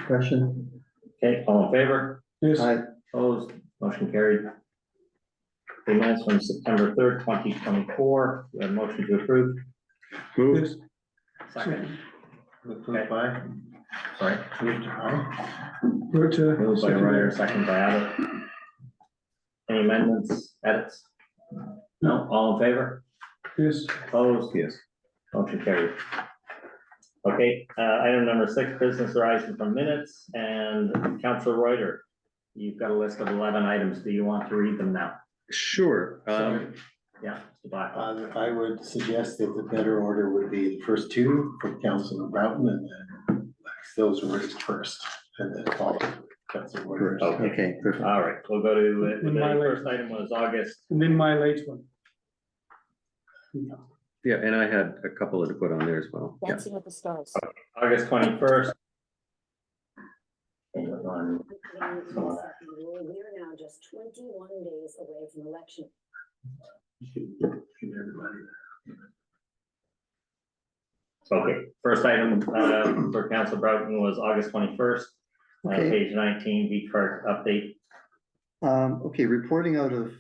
Question? Okay, all in favor? Yes. Aye. Opposed? Motion carried. The minutes from September 3rd, 2024. We have a motion to approve. Moved. Yes. Second. Approved by, Sorry. approved by. Reuter, Moved by second. Ryder, second by Abbott. Any amendments, edits? No, all in favor? Yes. Opposed? Yes. Motion carried. Okay, item number 6, business arising from minutes, and Councillor Reuter. You've got a list of 11 items. Do you want to read them now? Sure. Yeah, Mr. Blackwell. I would suggest that the better order would be the first two from Councilor Broughton, and then those words first, and then follow Councilor Rogers. Okay, perfect. All right, we'll go to, In my the list. first item was August. And then my late one. Yeah, and I had a couple to put on there as well. Yeah. Dancing with the Stars. August 21st. We are now just 21 days away from election. Okay, first item for Council Broughton was August 21st, Okay. page 19, beach park update. Okay, reporting out of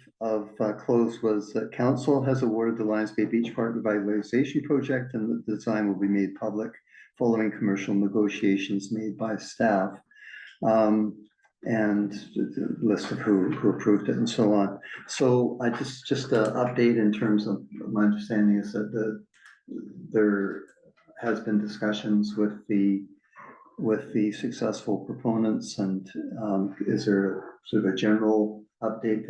close was that council has awarded the Lions Bay Beach Park revitalization project, and the design will be made public following commercial negotiations made by staff. And the list of who approved it and so on. So I just an update in terms of my understanding is that there has been discussions with the successful proponents, and is there sort of a general update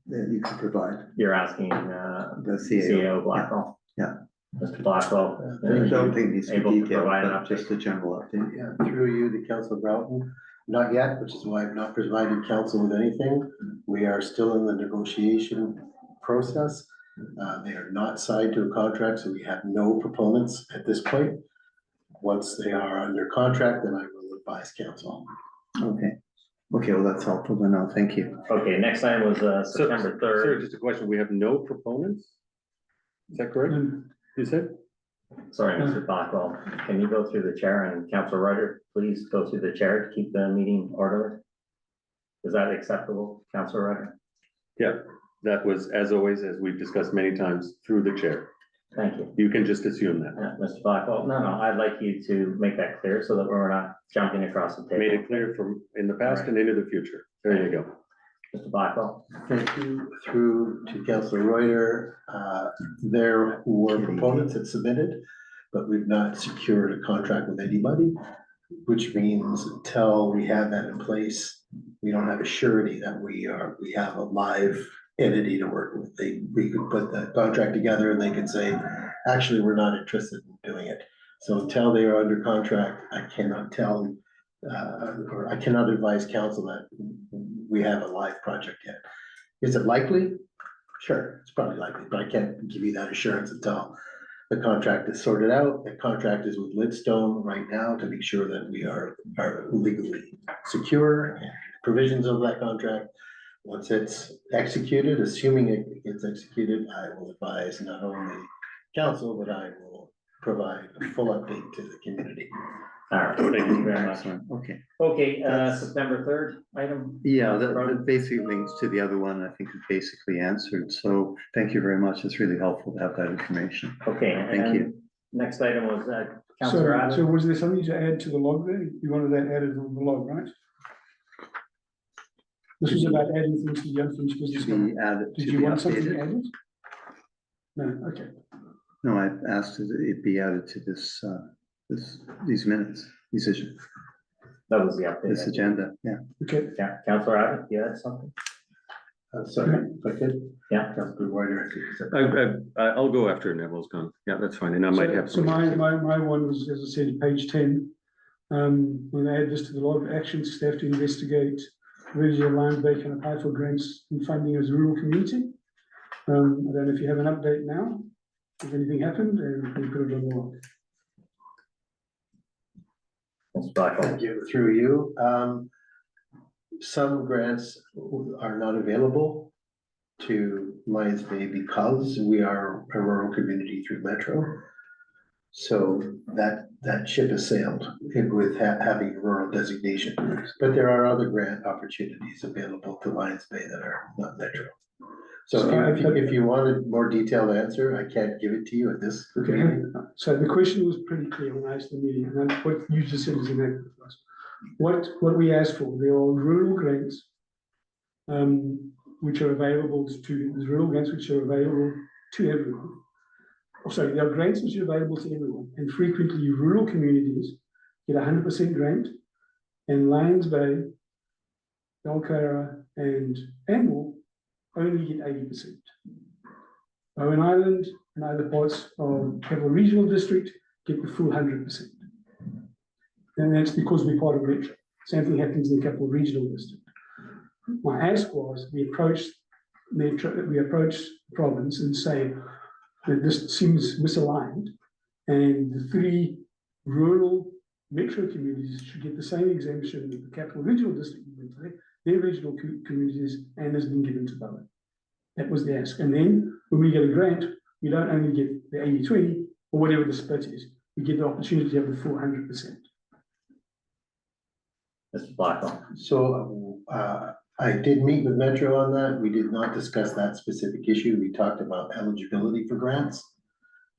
that you can provide? You're asking The CEO Blackwell? Yeah. Mr. Blackwell? I don't think it needs to able be to detailed, provide an but update? just a general update. Yeah, through you to Councilor Broughton, not yet, which is why I've not provided council with anything. We are still in the negotiation process. They are not signed to a contract, so we have no proponents at this point. Once they are under contract, then I will advise council. Okay, well, that's helpful to know, thank you. Okay, next item was September Sorry, 3rd. just a question. We have no proponents? Is that correct? You said? Sorry, Mr. Blackwell, can you go through the chair, and Councilor Reuter, please go through the chair to keep the meeting orderly? Is that acceptable, Councilor Reuter? Yeah, that was, as always, as we've discussed many times, through the chair. Thank you. You can just assume that. Mr. Blackwell, no, I'd like you to make that clear so that we're not jumping across the table. Made it clear from in the past and into the future. There you go. Mr. Blackwell? Thank you. Through to Councilor Reuter, there were proponents that submitted, but we've not secured a contract with anybody, which means until we have that in place, we don't have a surety that we have a live entity to work with. We could put the contract together and they could say, actually, we're not interested in doing it. So until they are under contract, I cannot tell, or I cannot advise council that we have a live project yet. Is it likely? Sure, it's probably likely, but I can't give you that assurance until the contract is sorted out. The contract is with Lidstone right now to make sure that we are legally secure, and provisions of that contract. Once it's executed, assuming it gets executed, I will advise not only council, but I will provide a full update to the community. All right, thank you very much. Excellent, okay. Okay, That's- September 3rd item. Yeah, that basically links to the other one, I think is basically answered, so thank you very much, it's really helpful to have that information. Okay, Thank you. and next item was Councillor So Abbott. was there something to add to the log there? You wanted that added to the log, right? This was about adding things to the unfinished business. To be added, Did to you be want something updated. added? No, okay. No, I asked that it be added to this, these minutes, these issues, That was the update. this agenda, yeah. Okay. Yeah, Councillor Abbott, you had something? Sorry, if I could. Yeah. Councilor Whiter. I'll go after Neville's gone. Yeah, that's fine. And I might have So some. my one was, as I said, page 10. When I add this to the log, actions staff to investigate whether Lions Bay can apply for grants and funding as a rural community. I don't know if you have an update now, if anything happened, and we put it on the log. Thank you. Through you. Some grants are not available to Lions Bay because we are a rural community through Metro. So that ship has sailed with having a rural designation. But there are other grant opportunities available to Lions Bay that are not Metro. So if you wanted more detailed answer, I can't give it to you at this. Okay, so the question was pretty clear when I asked the meeting, and then what you just said is inaccurate for us. What we asked for, there are rural grants, which are available to, there's rural grants which are available to everyone. Oh, sorry, there are grants which are available to everyone, and frequently rural communities get 100% grant, and Lions Bay, Belcara, and Amwell only get 80%. Owen Island and other parts of Capital Regional District get the full 100%. And that's because we're part of Metro. Same thing happens in the Capital Regional District. My ask was, we approached the province and say that this seems misaligned, and the 3 rural metro communities should get the same exemption that the Capital Regional District given to their regional communities and has been given to Bowen. That was the ask. And then when we get a grant, we don't only get the 80-20 or whatever the split is, we get the opportunity to have the full 100%. Mr. Blackwell. So I did meet with Metro on that. We did not discuss that specific issue. We talked about eligibility for grants.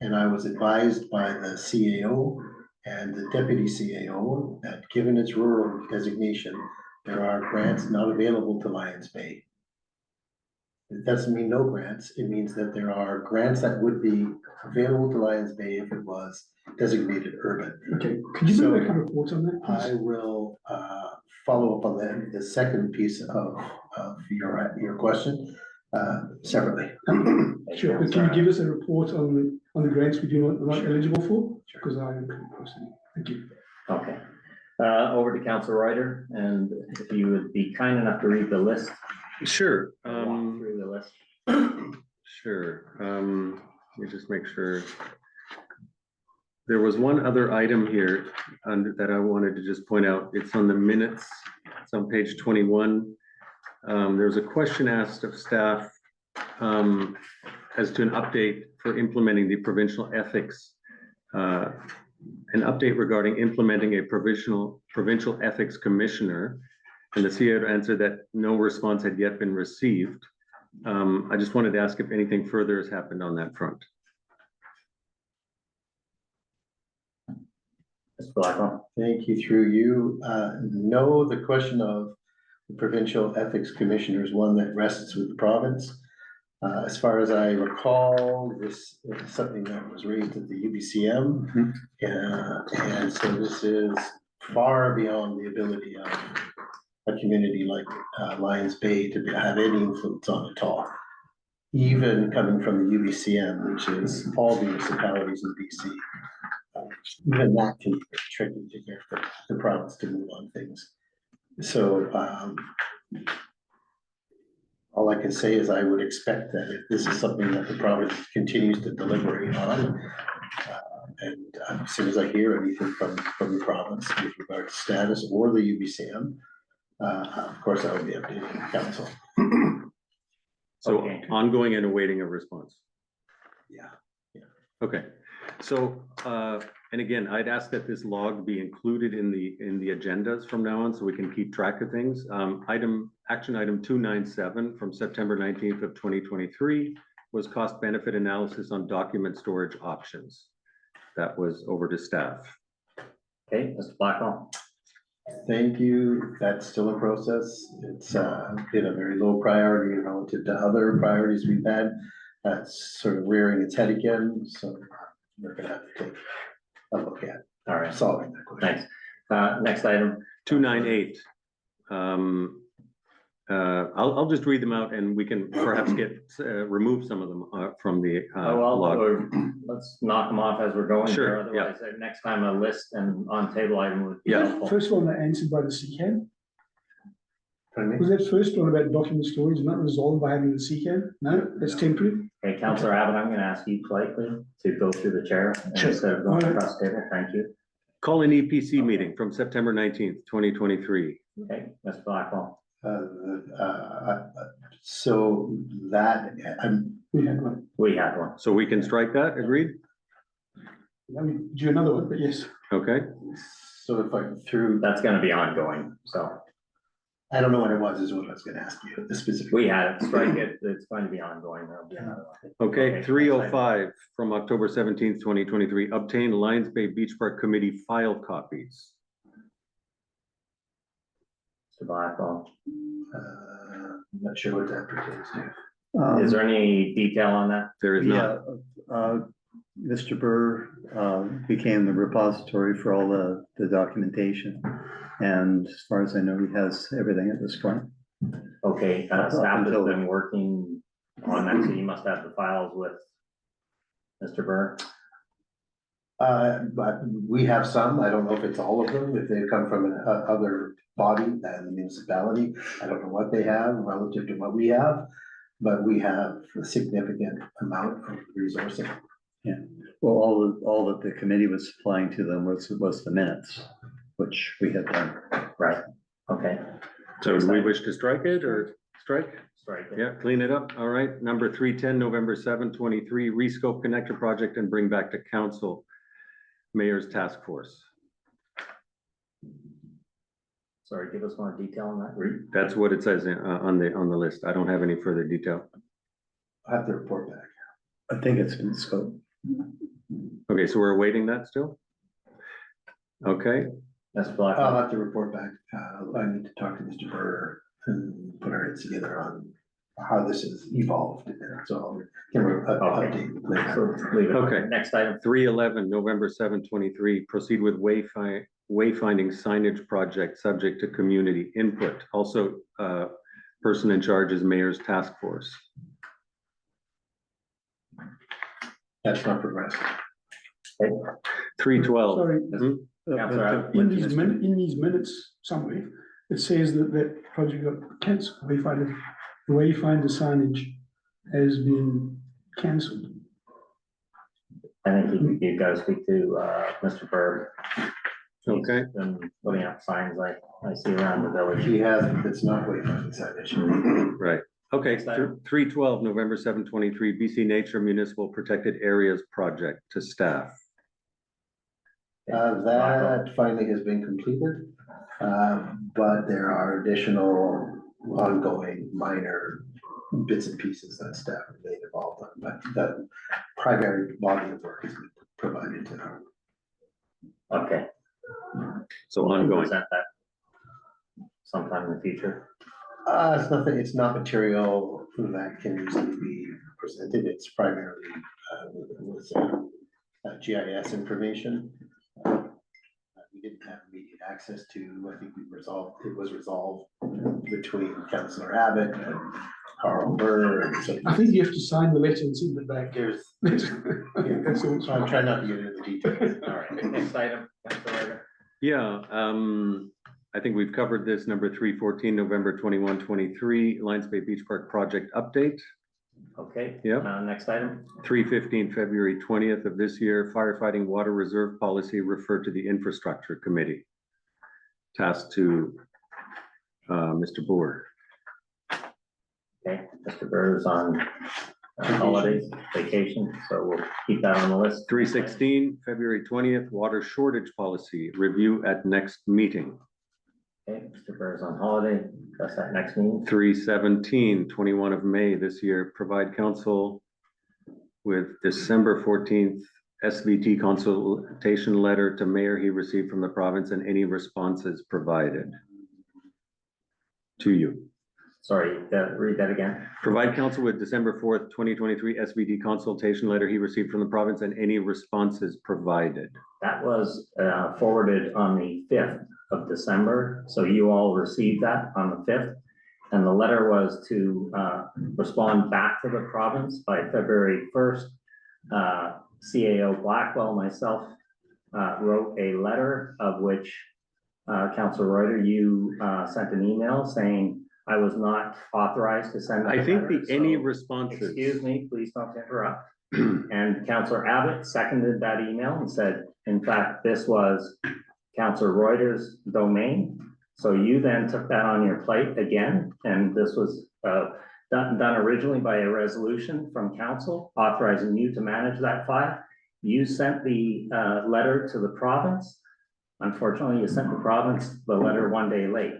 And I was advised by the CAO and the deputy CAO that given its rural designation, there are grants not available to Lions Bay. It doesn't mean no grants. It means that there are grants that would be available to Lions Bay if it was designated urban. Okay, could you bring back a report on that, please? I will follow up on the second piece of your question separately. Sure, but can you give us a report on the grants we do not eligible for? Because I am personally. Thank you. Okay. Over to Councillor Ryder, and if you would be kind enough to read the list. Sure. Walk through the list. Sure. Let me just make sure. There was one other item here that I wanted to just point out. It's on the minutes. It's on page 21. There's a question asked of staff as to an update for implementing the provincial ethics, an update regarding implementing a provincial ethics commissioner. And the CEO answered that no response had yet been received. I just wanted to ask if anything further has happened on that front. Mr. Blackwell. Thank you. Through you. No, the question of the provincial ethics commissioner is one that rests with the province. As far as I recall, this is something that was raised at the UBCM. And so this is far beyond the ability of a community like Lions Bay to have any influence on it at all. Even coming from the UBCM, which is all municipalities in BC, even that can be tricky to get the province to move on things. So all I can say is I would expect that if this is something that the province continues to deliberate on, and as soon as I hear anything from the province with regard to status or the UBCM, of course, I will be updating the council. So Okay. ongoing and awaiting a response. Yeah. Okay, so And again, I'd ask that this log be included in the agendas from now on, so we can keep track of things. Action item 297 from September 19th of 2023 was cost benefit analysis on document storage options. That was over to staff. Okay, Mr. Blackwell. Thank you. That's still a process. It's been a very low priority relative to other priorities we've had. That's sort of rearing its head again, so we're gonna have to take a look at All right, solving that question. thanks. Next item. 298. I'll just read them out and we can perhaps remove some of them from the log. Let's knock them off as we're going. Sure, here. Otherwise, next time a list and on table item would be Yeah. helpful. First one that answered by the CCAN, Pardon me? was that first one about document storage not resolved by having the CCAN? No, that's temporary. Okay, Councillor Abbott, I'm gonna ask you politely to go through the chair Sure. instead of going All right. across the table. Thank you. Call an EPC meeting from September 19th, 2023. Okay, Mr. Blackwell. So that, We had one. We had one. So we can strike that, agreed? I mean, do another one, but yes. Okay, so if I through, That's gonna be ongoing, so I don't know what it was, is what I was gonna ask you, the specific. we had it, strike it, it's going to be ongoing, there'll be another one. okay, 305 from October 17th, 2023, obtain Lions Bay Beach Park Committee file copies. Mr. Blackwell, I'm not sure what that pertains to. is there any detail on that? There is not. Mr. Burr became the repository for all the documentation. And as far as I know, he has everything at this point. Okay, staff has been working on that, so you must have the files with Mr. Burr. But we have some, I don't know if it's all of them, if they come from an other body than the municipality. I don't know what they have relative to what we have, but we have a significant amount of resourcing. Yeah, well, all that the committee was supplying to them was the minutes, which we had done. Right, okay. So do we wish to strike it or strike? Strike it. Yeah, clean it up. All right. Number 310, November 7, 23, rescope connector project and bring back to council. Mayor's task force. Sorry, give us more detail on that. That's what it says on the list. I don't have any further detail. I have to report back. I think it's been scoped. Okay, so we're awaiting that still? Okay, That's Black. I'll have to report back. I need to talk to Mr. Burr and put our heads together on how this has evolved. So can we update later? So leave it. Okay. Next item. 311, November 7, 23, proceed with wayfinding signage project subject to community input. Also, person in charge is mayor's task force. That's not progressive. 312. Sorry, Councillor Abbott. in these minutes somewhere, it says that that project got cancelled. The wayfinder signage has been cancelled. I think you've got to speak to Mr. Burr. Okay. And putting up signs like I see around the village. He hasn't, it's not wayfinding signage. Right. Okay, Next item. 312, November 7, 23, BC Nature Municipal Protected Areas Project to staff. That finally has been completed, but there are additional ongoing minor bits and pieces that staff remain involved on, but the primary body of work has been provided to them. Okay. So We'll ongoing. present that sometime in the future. It's nothing, it's not material that can easily be presented, it's primarily, GIS information. We didn't have immediate access to, I think it was resolved between Councillor Abbott and Carl Burr, and so. I think you have to sign the letter and send it back. There's, That's all. so I'm trying not to get into the details. All right, next item. Councillor. Yeah, I think we've covered this. Number 314, November 21, 23, Lions Bay Beach Park project update. Okay. Yep. Next item. 315, February 20th of this year, firefighting water reserve policy referred to the infrastructure committee. Tasked to Mr. Boer. Okay, Mr. Burr is on holidays, vacation, so we'll keep that on the list. 3/16, February 20th, water shortage policy, review at next meeting. Okay, Mr. Burr's on holiday, that's that next meeting. 3/17, 21 of May this year, provide council with December 14th SVT consultation letter to mayor he received from the province and any responses provided to you. Sorry, read that again. Provide council with December 4th, 2023 SVT consultation letter he received from the province and any responses provided. That was forwarded on the 5th of December, so you all received that on the 5th. And the letter was to respond back to the province by February 1st. CAO Blackwell, myself, wrote a letter of which Councilor Reuter, you sent an email saying I was not authorized to send. I think letter, the any so, responses. excuse me, please don't interrupt. And Councilor Abbott seconded that email and said, in fact, this was Councilor Reuter's domain. So you then took that on your plate again, and this was done originally by a resolution from council authorizing you to manage that file. You sent the letter to the province. Unfortunately, you sent the province the letter one day late.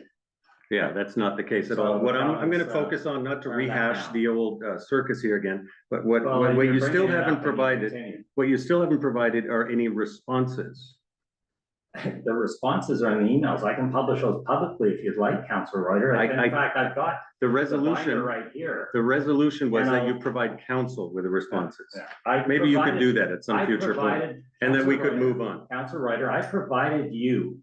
Yeah, that's not the case at So all. What I'm going to province, focus on, not to turn that rehash down. the old circus here again, but what Well, you're you still bringing it haven't up and you provided, continue. what you still haven't provided are any responses. The responses are in the emails. I can publish those publicly if you'd like, Councilor Reuter. In fact, I've got The the resolution, binder right here. the resolution was And that you I'll- provide counsel with the responses. I Maybe you could provided- do that at some I future point. provided And then we Councilor could Reuter- move on. Councilor Reuter, I provided you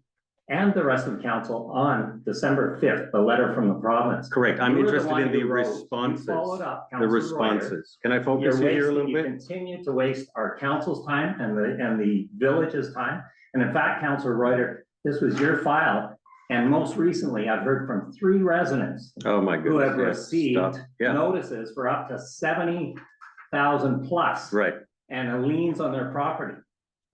and the rest of the council on December 5th, the letter from the province. Correct. I'm You were the interested one in the who wrote. You responses. followed up, The Councilor Reuter. responses. Can I focus You're here a little you bit? continue to waste our council's time and the village's time. And in fact, Councilor Reuter, this was your file. And most recently, I've heard from 3 residents Oh, my who have goodness. Yes, received stop. Yeah, notices for up to 70,000 plus. right. And liens on their property.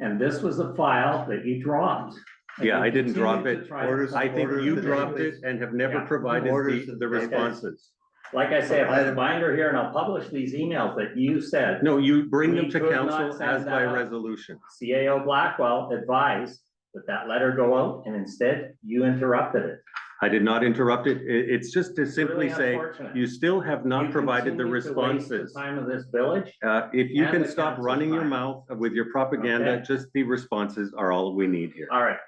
And this was a file that you dropped. And Yeah, you I didn't drop continued it. to try to- Orders- I think Orders you of the day, dropped it please. and have never Yeah. provided Orders of the the day. responses. Like I say, I have a binder here and I'll publish these emails that you said. No, you bring We them to could not council send as by that out. resolution. CAO Blackwell advised that that letter go out and instead you interrupted it. I did not interrupt it. It's just to simply Really say, unfortunate. you still have not You provided the continue to waste the responses. time of this village. If you and can the stop council's running your time. mouth with your propaganda, Okay. just the responses are all we need here. All right,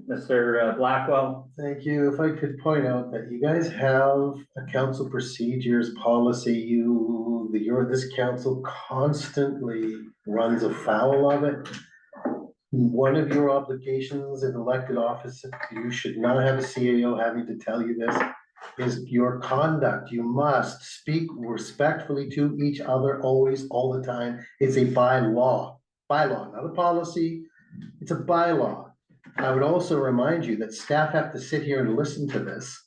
Mr. Blackwell, Thank you. If I could point out that you guys have a council procedures policy, this council constantly runs afoul of it. One of your obligations in elected office, you should not have a CAO having to tell you this, is your conduct. You must speak respectfully to each other, always, all the time. It's a bylaw, not a policy. It's a bylaw. I would also remind you that staff have to sit here and listen to this,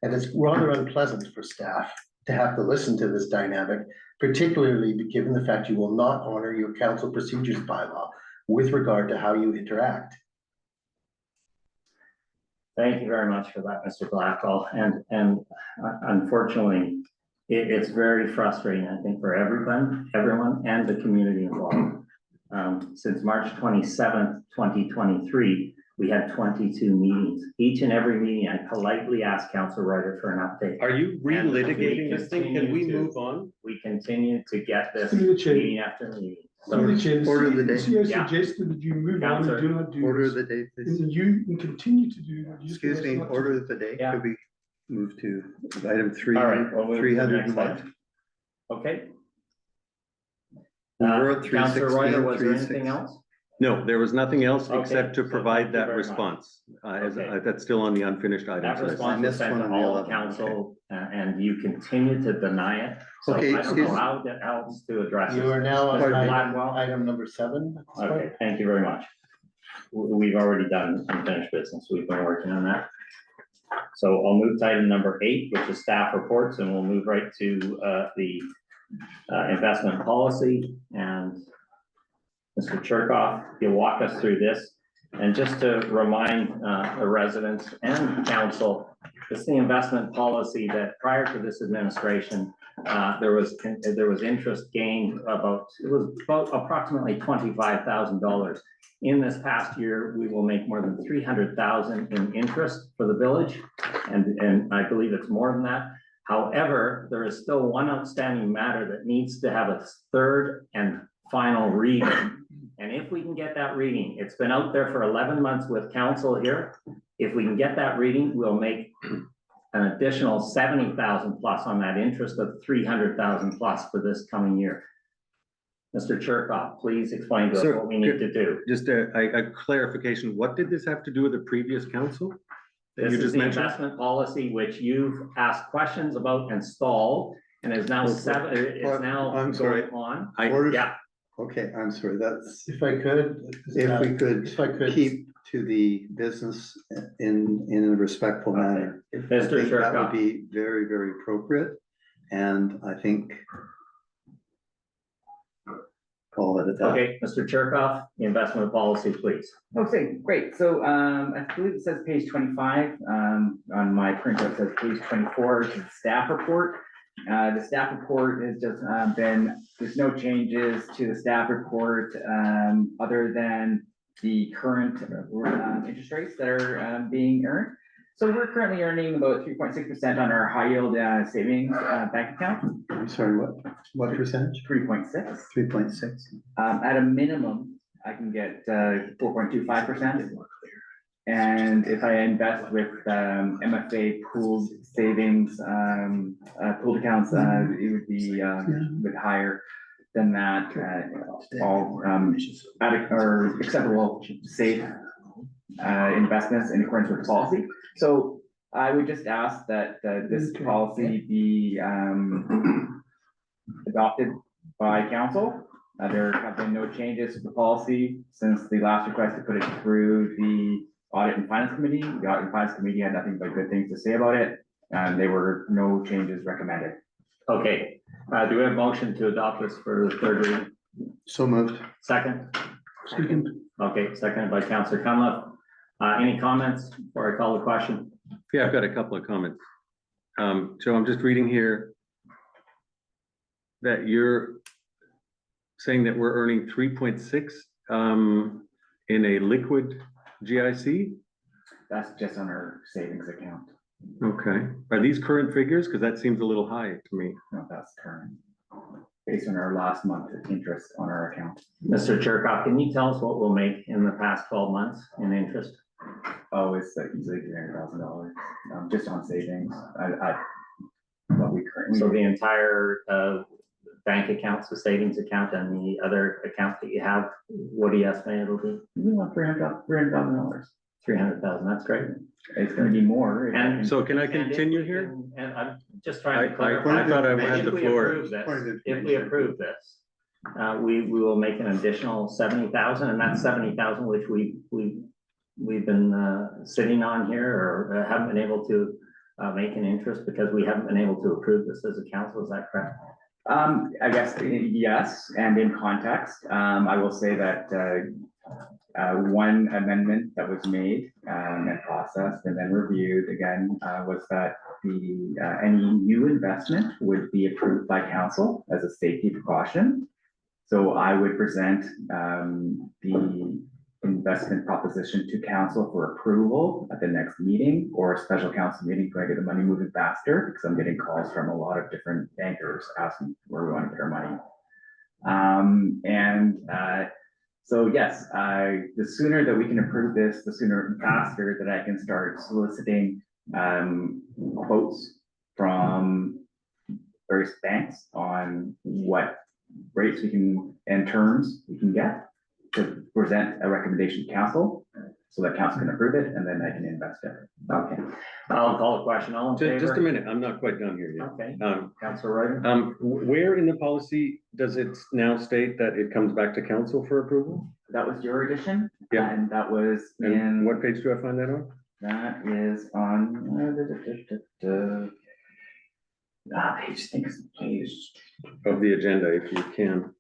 and it's rather unpleasant for staff to have to listen to this dynamic, particularly given the fact you will not honor your council procedures bylaw with regard to how you interact. thank you very much for that, Mr. Blackwell. And unfortunately, it's very frustrating, I think, for everyone and the community involved. Since March 27th, 2023, we had 22 meetings. Each and every meeting, I politely asked Councilor Reuter for an update. Are you And we relitigating this thing? Can we continue to- move on? We continue to get this Through the chair. meeting after meeting. Through the chair, Order of the day. CEO Yeah. suggested that you move on Counselor, and do not do Order of this. the day, please. And you can continue to do what you. Excuse me, order of the day. Yeah. Could we move to item three, All right, we'll move to the next 301? item. Okay. We were at Councilor Reuter, was there 316, anything else? No, there was nothing else Okay, except to so provide thank you that very much. response. Okay. That's still on the unfinished That items list. response was missed sent one to on the all 11th, council, and you continue to deny it. So Okay, I don't excuse- know how else to address it. You are now on Mr. item, Blackwell? item number 7. at this point. Okay, thank you very much. We've already done unfinished business. We've been working on that. So I'll move to item number 8, which is staff reports, and we'll move right to the investment policy. And Mr. Cherkoff, you'll walk us through this. And just to remind the residents and council, it's the investment policy that prior to this administration there was interest gained it was about approximately $25,000. In this past year, we will make more than 300,000 in interest for the village, and I believe it's more than that. However, there is still one outstanding matter that needs to have a third and final reading. And if we can get that reading, it's been out there for 11 months with council here. If we can get that reading, we'll make an additional 70,000 plus on that interest of 300,000 plus for this coming year. Mr. Cherkoff, please explain to us what we need to do. Just a clarification, what did this have to do with the previous council? This is the investment policy which you've asked questions about and stalled, and is now I'm sorry. going on. Yeah. Okay, I'm sorry, that's, If I could. if I could keep to the business in a respectful manner. I Mr. think that would Cherkoff. be very, very appropriate, and I think call it at that. Okay, Mr. Cherkoff, the investment policy, please. Okay, great. So I believe it says page 25. On my printout, it says page 24 is the staff report. The staff report has just there's no changes to the staff report other than the current interest rates that are being earned. So we're currently earning about 3.6% on our high yield savings bank account. I'm sorry, what percentage? 3.6. 3.6. At a minimum, I can get 4.25%. And if I invest with MFA pooled savings, pooled accounts, it would be a bit higher than that. All adequate or acceptable, safe investments in accordance with the policy. So I would just ask that this policy be adopted by council. There have been no changes to the policy since the last request to put it through the Audit and Finance Committee. The Audit and Finance Committee had nothing but good things to say about it, and there were no changes recommended. Okay, do we have a motion to adopt this for the third reading? So moved. Second? Second. Okay, seconded by Councillor Cunliffe. Any comments before I call the question? Yeah, I've got a couple of comments. Joe, I'm just reading here that you're saying that we're earning 3.6 in a liquid GIC? That's just on our savings account. Okay. Are these current figures? Because that seems a little high to me. No, that's current. Based on our last month of interest on our account. Mr. Cherkoff, can you tell us what we'll make in the past 12 months in interest? Oh, it's easily $300,000 just on savings. What we currently. So the entire bank accounts, the savings account, and the other accounts that you have, what do you estimate it'll be? We want $300,000. 300,000. That's great. It's going to be more. And so, can I continue here? And I'm just trying to clarify. I thought I had the floor. If we approve this, we will make an additional 70,000, and that's 70,000 which we've been sitting on here or haven't been able to make an interest because we haven't been able to approve this as a council. Is that correct? I guess yes, and in context, I will say that one amendment that was made and processed and then reviewed again was that the any new investment would be approved by council as a safety precaution. So I would present the investment proposition to council for approval at the next meeting or a special council meeting so I get the money moving faster, because I'm getting calls from a lot of different bankers asking where we want to put our money. So yes, the sooner that we can approve this, the sooner and faster that I can start soliciting quotes from various banks on what rates we can and terms we can get to present a recommendation to council so that council can approve it and then I can invest it. Okay, I'll call a question. All in favor? Just a minute, I'm not quite done here yet. Okay, Councilor Ryder. Where in the policy does it now state that it comes back to council for approval? That was your addition? Yeah. And that was And in. what page do I find that on? That is on. Page, I think it's page. Of the agenda, if you can.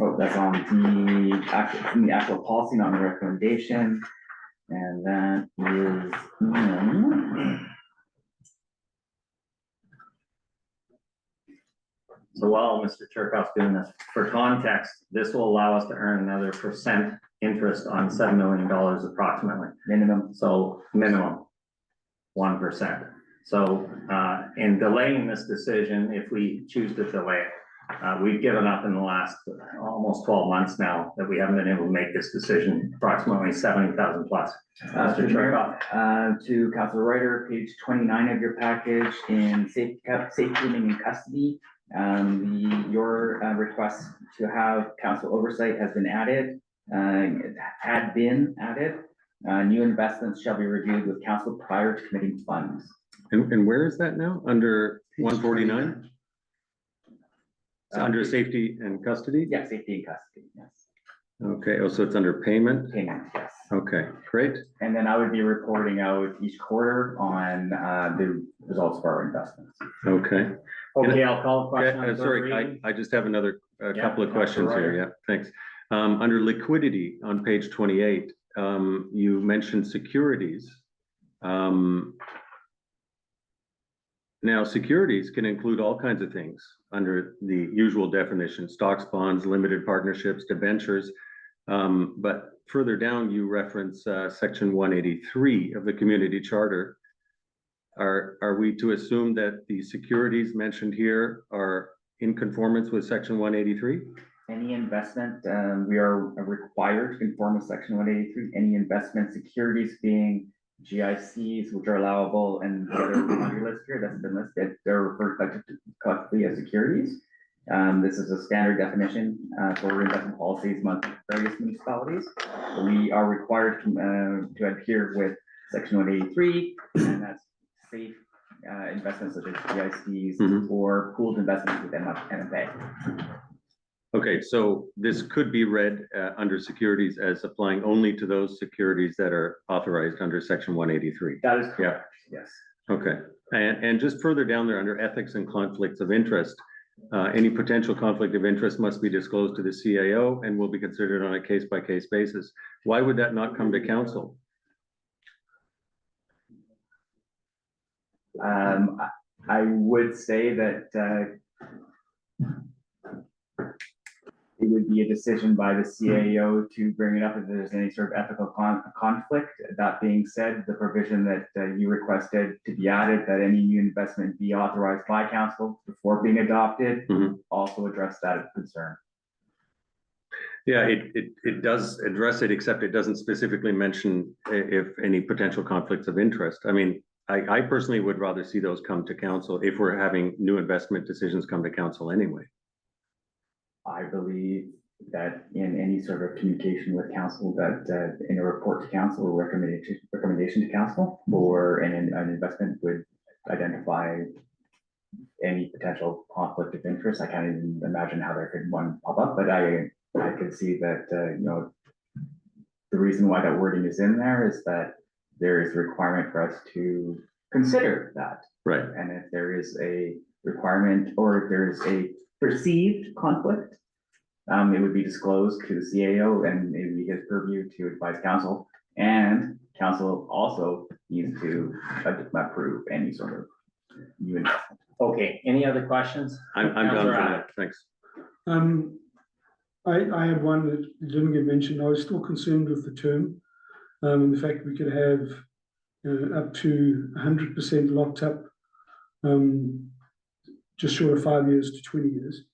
Oh, that's on the actual policy, not the recommendation. And that is So while Mr. Cherkoff's doing this, for context, this will allow us to earn another percent interest on $7 million approximately. minimum. So minimum 1%. So in delaying this decision, if we choose to delay it, we've given up in the last almost 12 months now that we haven't been able to make this decision, approximately 70,000 plus. Mr. Cherkoff. To Councilor Reuter, page 29 of your package in safekeeping and custody. Your request to have council oversight has been added, had been added. New investments shall be reviewed with council prior to committing funds. And where is that now? Under 149? It's under safety and custody? Yeah, safety and custody, yes. Okay, oh, so it's under payment? Payment, yes. Okay, great. And then I would be reporting out each quarter on the results of our investments. Okay. Okay, I'll call the question. Yeah, on third sorry, reading. I just have another Yeah, couple of Councilor questions here. Reuter. Yeah, thanks. Under liquidity on page 28, you mentioned securities. Now, securities can include all kinds of things under the usual definition: stocks, bonds, limited partnerships, debentures. But further down, you reference section 183 of the community charter. Are we to assume that the securities mentioned here are in conformance with section 183? Any investment, we are required to conform with section 183. Any investment securities being GICs, which are allowable, and the other laundry list here that's been listed, they're referred to collectively as securities. This is a standard definition for investment policies among various municipalities. We are required to adhere with section 183, and that's safe investments such as GICs or pooled investments with MFA. Okay, so this could be read under securities as applying only to those securities that are authorized under section 183. That is correct, yes. Okay, and just further down there under ethics and conflicts of interest, any potential conflict of interest must be disclosed to the CAO and will be considered on a case-by-case basis. Why would that not come to council? I would say that it would be a decision by the CAO to bring it up if there's any sort of ethical conflict. That being said, the provision that you requested to be added, that any new investment be authorized by council before being adopted, also address that concern. Yeah, it does address it, except it doesn't specifically mention if any potential conflicts of interest. I mean, I personally would rather see those come to council if we're having new investment decisions come to council anyway. I believe that in any sort of communication with council, that in a report to council or recommendation to council for an investment would identify any potential conflict of interest. I can't even imagine how there could one pop up, but I could see that, you know, the reason why that wording is in there is that there is a requirement for us to consider that. Right. And if there is a requirement or if there's a perceived conflict, it would be disclosed to the CAO and it would be his purview to advise council. And council also needs to approve any sort of new investment. Okay, any other questions? I'm done for now, thanks. I had one that didn't get mentioned. I was still concerned with the term, and the fact we could have up to 100% locked up, just short of 5 years to 20 years.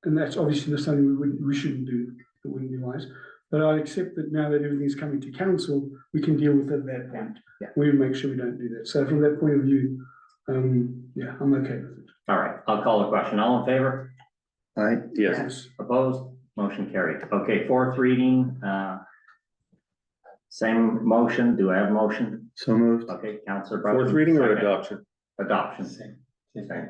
And that's obviously something we shouldn't do. It wouldn't be wise. But I accept that now that everything's coming to council, we can deal with it at that point. Yeah. We make sure we don't do that. So from that point of view, yeah, I'm okay with it. All right, I'll call the question. All in favor? Aye. Yes. Opposed? Motion carried. Okay, fourth reading, same motion. Do I have a motion? So moved. Okay, Councillor Fourth Brugman, reading or second. adoption? Adoption. Okay.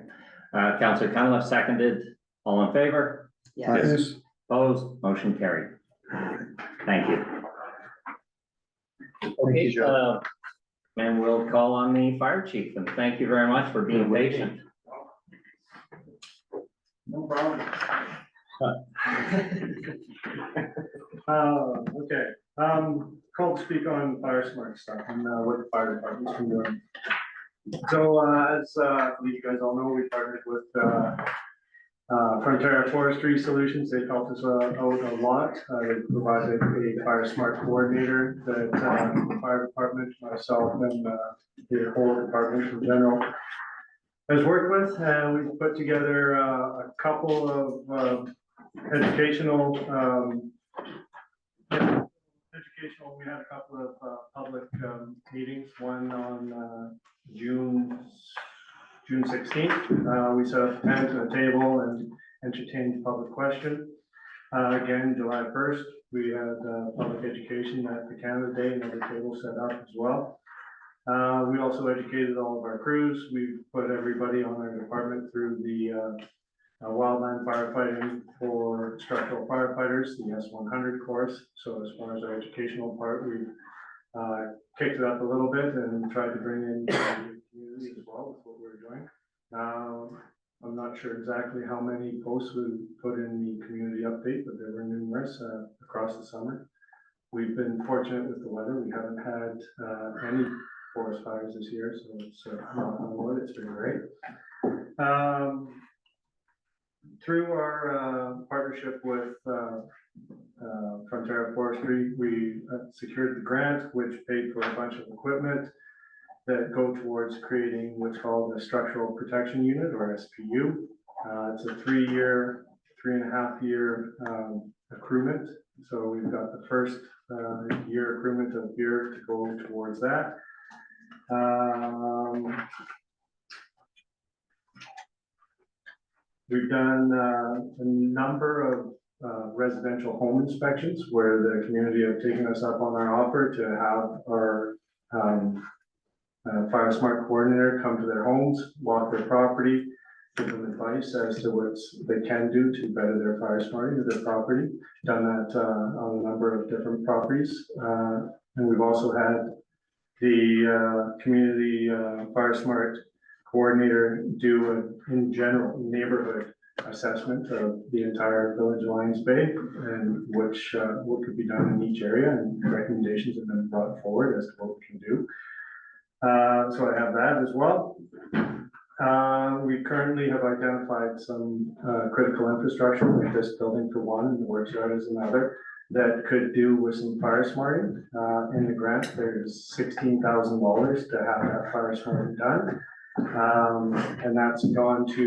Councillor Cunliffe seconded. All in favor? Yes. Opposed? Motion carried. Thank you. Thank Okay, you, Joe. and we'll call on the fire chief, and thank you very much for being patient. No problem. Okay, called to speak on fire smart stuff and what the fire department's been doing. So as you guys all know, we partnered with Frontier Forestry Solutions. They helped us out a lot. They provided a fire smart coordinator that the fire department, myself, and the whole department in general has worked with. We've put together a couple of educational, we had a couple of public meetings, one on June 16th. We set up a tent and a table and entertained public question. Again, July 1st, we had public education at the Canada Day, another table set up as well. We also educated all of our crews. We put everybody on our department through the wildland firefighting for structural firefighters, the S100 course. So as far as our educational part, we've kicked it up a little bit and tried to bring in the community as well with what we're doing. I'm not sure exactly how many posts we put in the community update, but there were numerous across the summer. We've been fortunate with the weather. We haven't had any forest fires this year, so it's knock on wood, it's been great. Through our partnership with Frontier Forestry, we secured the grant, which paid for a bunch of equipment that go towards creating what's called a structural protection unit, or SPU. It's a 3.5 year accruement. So we've got the first year accruement of gear to go towards that. We've done a number of residential home inspections where the community have taken us up on our offer to have our fire smart coordinator come to their homes, walk their property, give them advice as to what they can do to better their fire smarting of their property. Done that on a number of different properties. And we've also had the community fire smart coordinator do an in general neighborhood assessment of the entire village of Lions Bay and what could be done in each area, and recommendations have been brought forward as to what we can do. So I have that as well. We currently have identified some critical infrastructure, like this building for one, and the workshop is another, that could do with some fire smarting. In the grant, there's $16,000 to have that fire smarting done. And that's gone to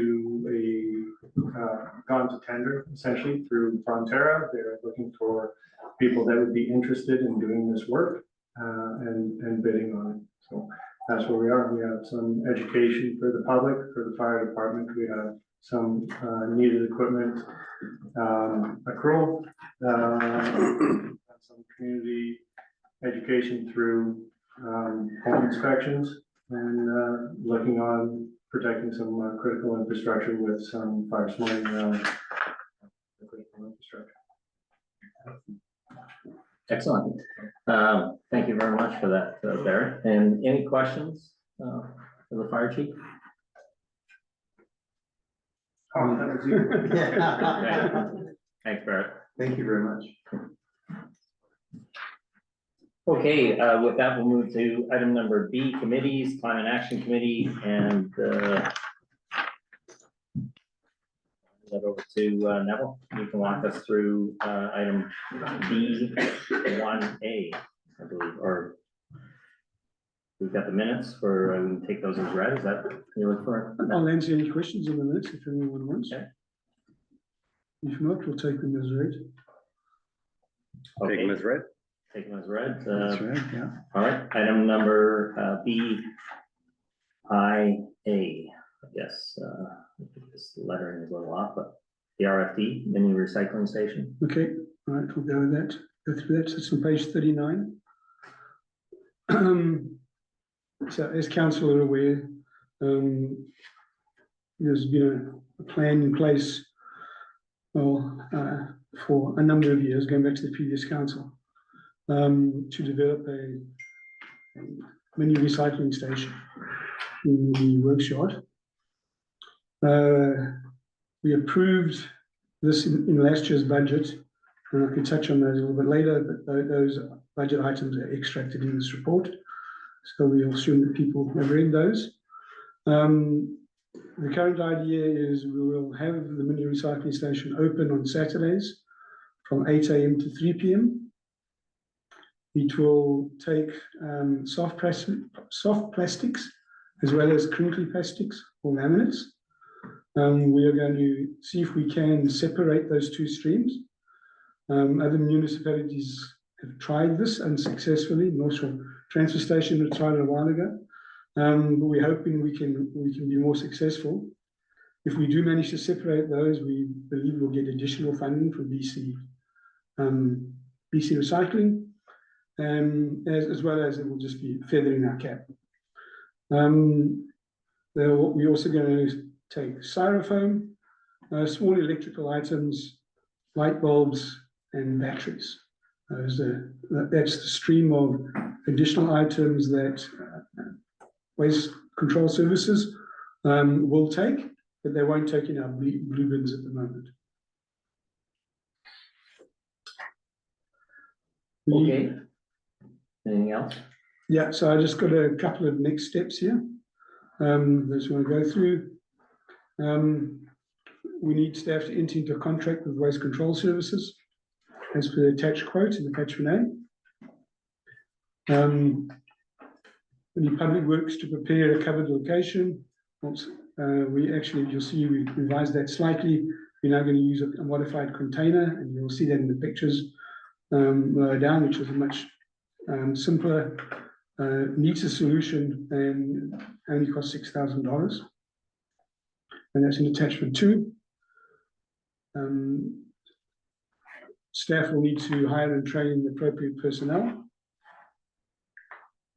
tender essentially through Frontera. They're looking for people that would be interested in doing this work and bidding on it. So that's where we are. We have some education for the public, for the fire department. We have some needed equipment accrual, some community education through home inspections, and looking on protecting some critical infrastructure with some fire smarting around the critical infrastructure. Excellent. Thank you very much for that, Barrett. And any questions for the fire chief? Oh, that was you. Thanks, Barrett. Thank you very much. Okay, with that, we'll move to item number B, committees, Climate Action Committee, and that over to Neville. You can walk us through item B1A, I believe, or we've got the minutes for, take those as read. Is that you're looking for? I'll answer any questions in the minutes if anyone wants. Okay. If not, we'll take them as read. Okay. Take them as read. Take them as read. That's right, yeah. All right, item number BIA, I guess, this lettering is a little off, but the RFD, mini recycling station. Okay, all right, we'll go with that. Go through that. So it's on page 39. So as council are aware, there's been a plan in place for a number of years, going back to the previous council, to develop a mini recycling station in the workshop. We approved this in last year's budget, and I can touch on those a little bit later, but those budget items are extracted in this report. So we assume that people have read those. The current idea is we will have the mini recycling station open on Saturdays from 8 AM to 3 PM. It will take soft plastics as well as crinkly plastics or laminates. We are going to see if we can separate those two streams. Other municipalities have tried this unsuccessfully. North Shore Transfer Station have tried it a while ago. But we're hoping we can be more successful. If we do manage to separate those, we believe we'll get additional funding from BC Recycling, as well as it will just be feathering our cap. We're also going to take styrofoam, small electrical items, light bulbs, and batteries. That's the stream of additional items that Waste Control Services will take, but they won't take in our blue bins at the moment. Okay. Anything else? Yeah, so I just got a couple of next steps here. I just want to go through. We need staff to enter into a contract with Waste Control Services as per the attached quote in attachment A. We need Public Works to prepare a covered location. You'll see we revised that slightly. We're now going to use a modified container, and you'll see that in the pictures lower down, which is a much simpler, neater solution and only costs $6,000. And that's in attachment 2. Staff will need to hire and train the appropriate personnel.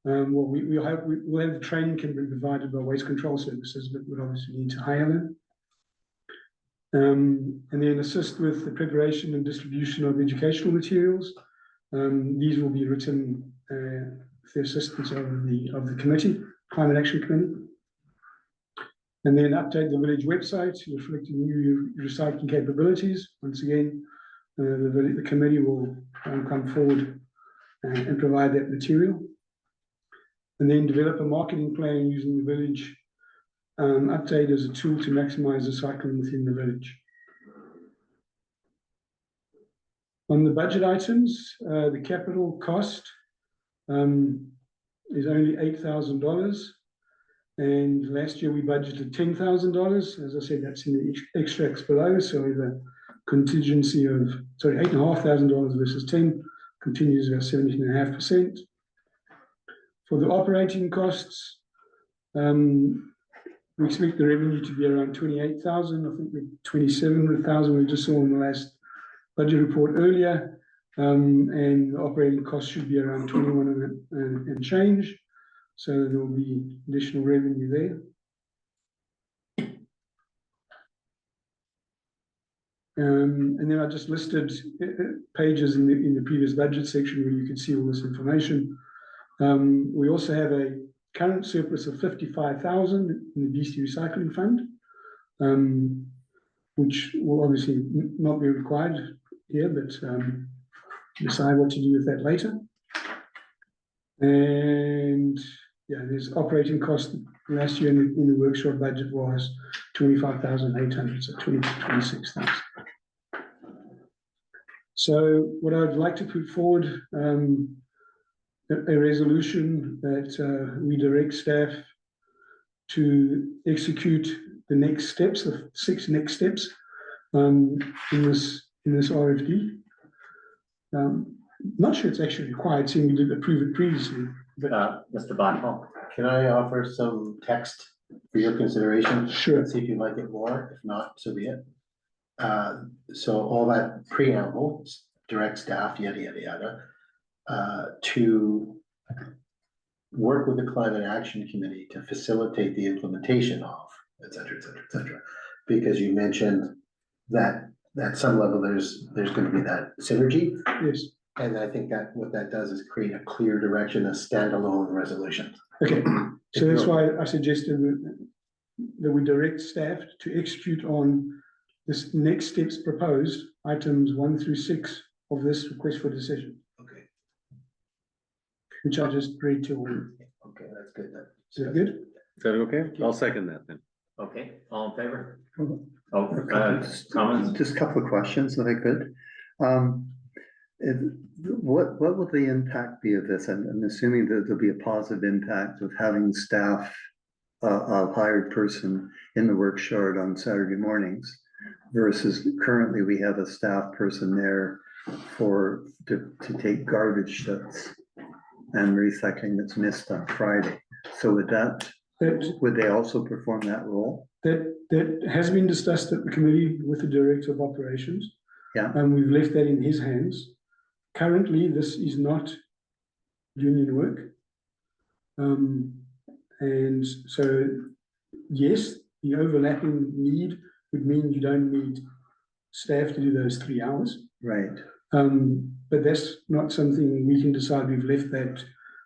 We'll have the training can be provided by Waste Control Services, but we'll obviously need to hire them. And then assist with the preparation and distribution of educational materials. These will be written with the assistance of the committee, Climate Action Committee. And then update the village website, reflecting new recycling capabilities. Once again, the committee will come forward and provide that material. And then develop a marketing plan using the village update as a tool to maximize recycling within the village. On the budget items, the capital cost is only $8,000. And last year we budgeted $10,000. As I said, that's in the extracts below. So the contingency of, $8,500 versus 10 continues about 17.5%. For the operating costs, we expect the revenue to be around 28,000. I think we're 27,000 we just saw in the last budget report earlier. And the operating costs should be around 21 and change. So there will be additional revenue there. And then I just listed pages in the previous budget section where you can see all this information. We also have a current surplus of 55,000 in the BC Recycling Fund, which will obviously not be required here, but decide what to do with that later. And yeah, there's operating cost last year in the workshop budget was 25,800, so 26,000. So what I'd like to put forward, a resolution that we direct staff to execute the next steps, the 6 next steps in this RFD. Not sure it's actually required, seeing we did approve it previously. But Mr. Blackwell, can I offer some text for your consideration? Sure. And see if you like it more. If not, so be it. So all that preamble, direct staff, yada, yada, yada, to work with the Climate Action Committee to facilitate the implementation of, et cetera, et cetera, et cetera. Because you mentioned that at some level there's going to be that synergy. Yes. And I think that what that does is create a clear direction, a standalone resolution. Okay, so that's why I suggested that we direct staff to execute on this next steps proposed, items 1 through 6 of this request for decision. Okay. Which I just read to all. Okay, that's good then. Is that good? Is that okay? I'll second that then. Okay, all in favor? Mhm. Oh, comments? Just a couple of questions, if I could. What will the impact be of this? I'm assuming that there'll be a positive impact of having staff, a hired person in the work shard on Saturday mornings versus currently we have a staff person there to take garbage that's and recycling that's missed on Friday. So would they also perform that role? That has been discussed at the committee with the Director of Operations. Yeah. And we've left that in his hands. Currently, this is not union work. And so, yes, the overlapping need would mean you don't need staff to do those 3 hours. Right. But that's not something we can decide. We've left that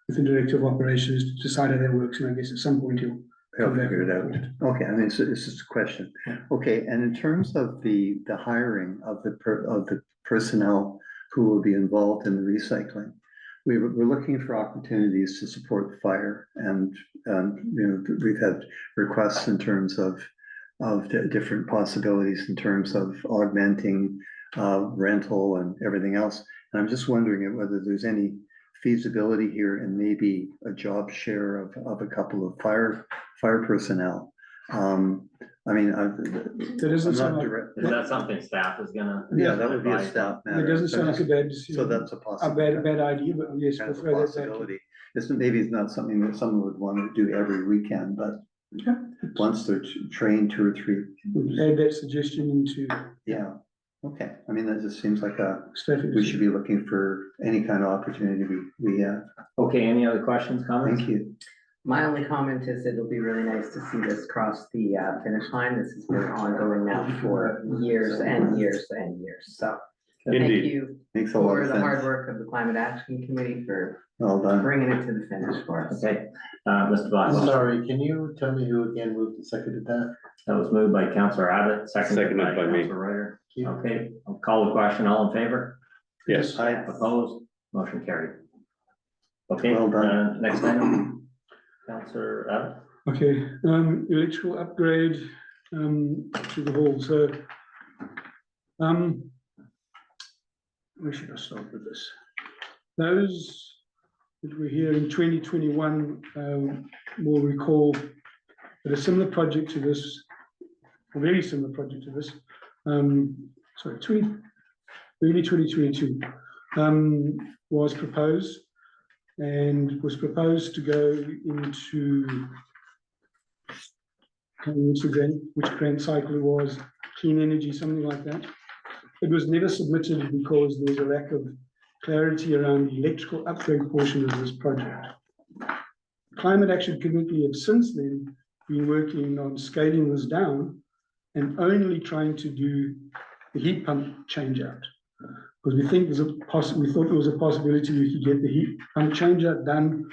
with the Director of Operations to decide how that works. And I guess at some point he'll figure it out. Okay, I mean, it's just a question. Okay, and in terms of the hiring of the personnel who will be involved in the recycling, we're looking for opportunities to support fire, and we've had requests in terms of different possibilities in terms of augmenting rental and everything else. And I'm just wondering whether there's any feasibility here and maybe a job share of a couple of fire personnel. I mean, that doesn't sound like, is that something staff is gonna? Yeah, that would be a staff matter. It doesn't sound like a bad decision. So that's a possibility. A bad idea, but yes, That's a we'll throw that back. possibility. Maybe it's not something that someone would want to do every weekend, but once they're trained 2 or 3. Add that suggestion into. Yeah, okay. I mean, that just seems like we we should be looking for any kind of opportunity we have. Okay, any other questions, comments? Thank you. My only comment is it'll be really nice to see this cross the finish line. This has been ongoing now for years and years and years. So thank Indeed. you Makes a lot for of the sense. hard work of the Climate Action Committee for Well done. bringing it to the finish for us. Okay, Mr. Blackwell. Sorry, can you tell me who again moved and seconded that? That was moved by Councillor Abbott, seconded by Seconded by me. Councillor Ryder. Okay, I'll call the question. All in favor? Yes. Opposed? Motion carried. Okay, Well done. next item. Councillor Abbott. Okay, electrical upgrade to the hall. So, where should I start with this? Those that were here in 2021 will recall that a similar project to this, a very similar project to this, early 2022, was proposed. And was proposed to go into which grant cycle it was, clean energy, something like that. It was never submitted because there was a lack of clarity around the electrical upgrade portion of this project. Climate Action Committee have since then been working on scaling this down and only trying to do the heat pump change out. Because we think we thought there was a possibility we could get the heat pump changeout done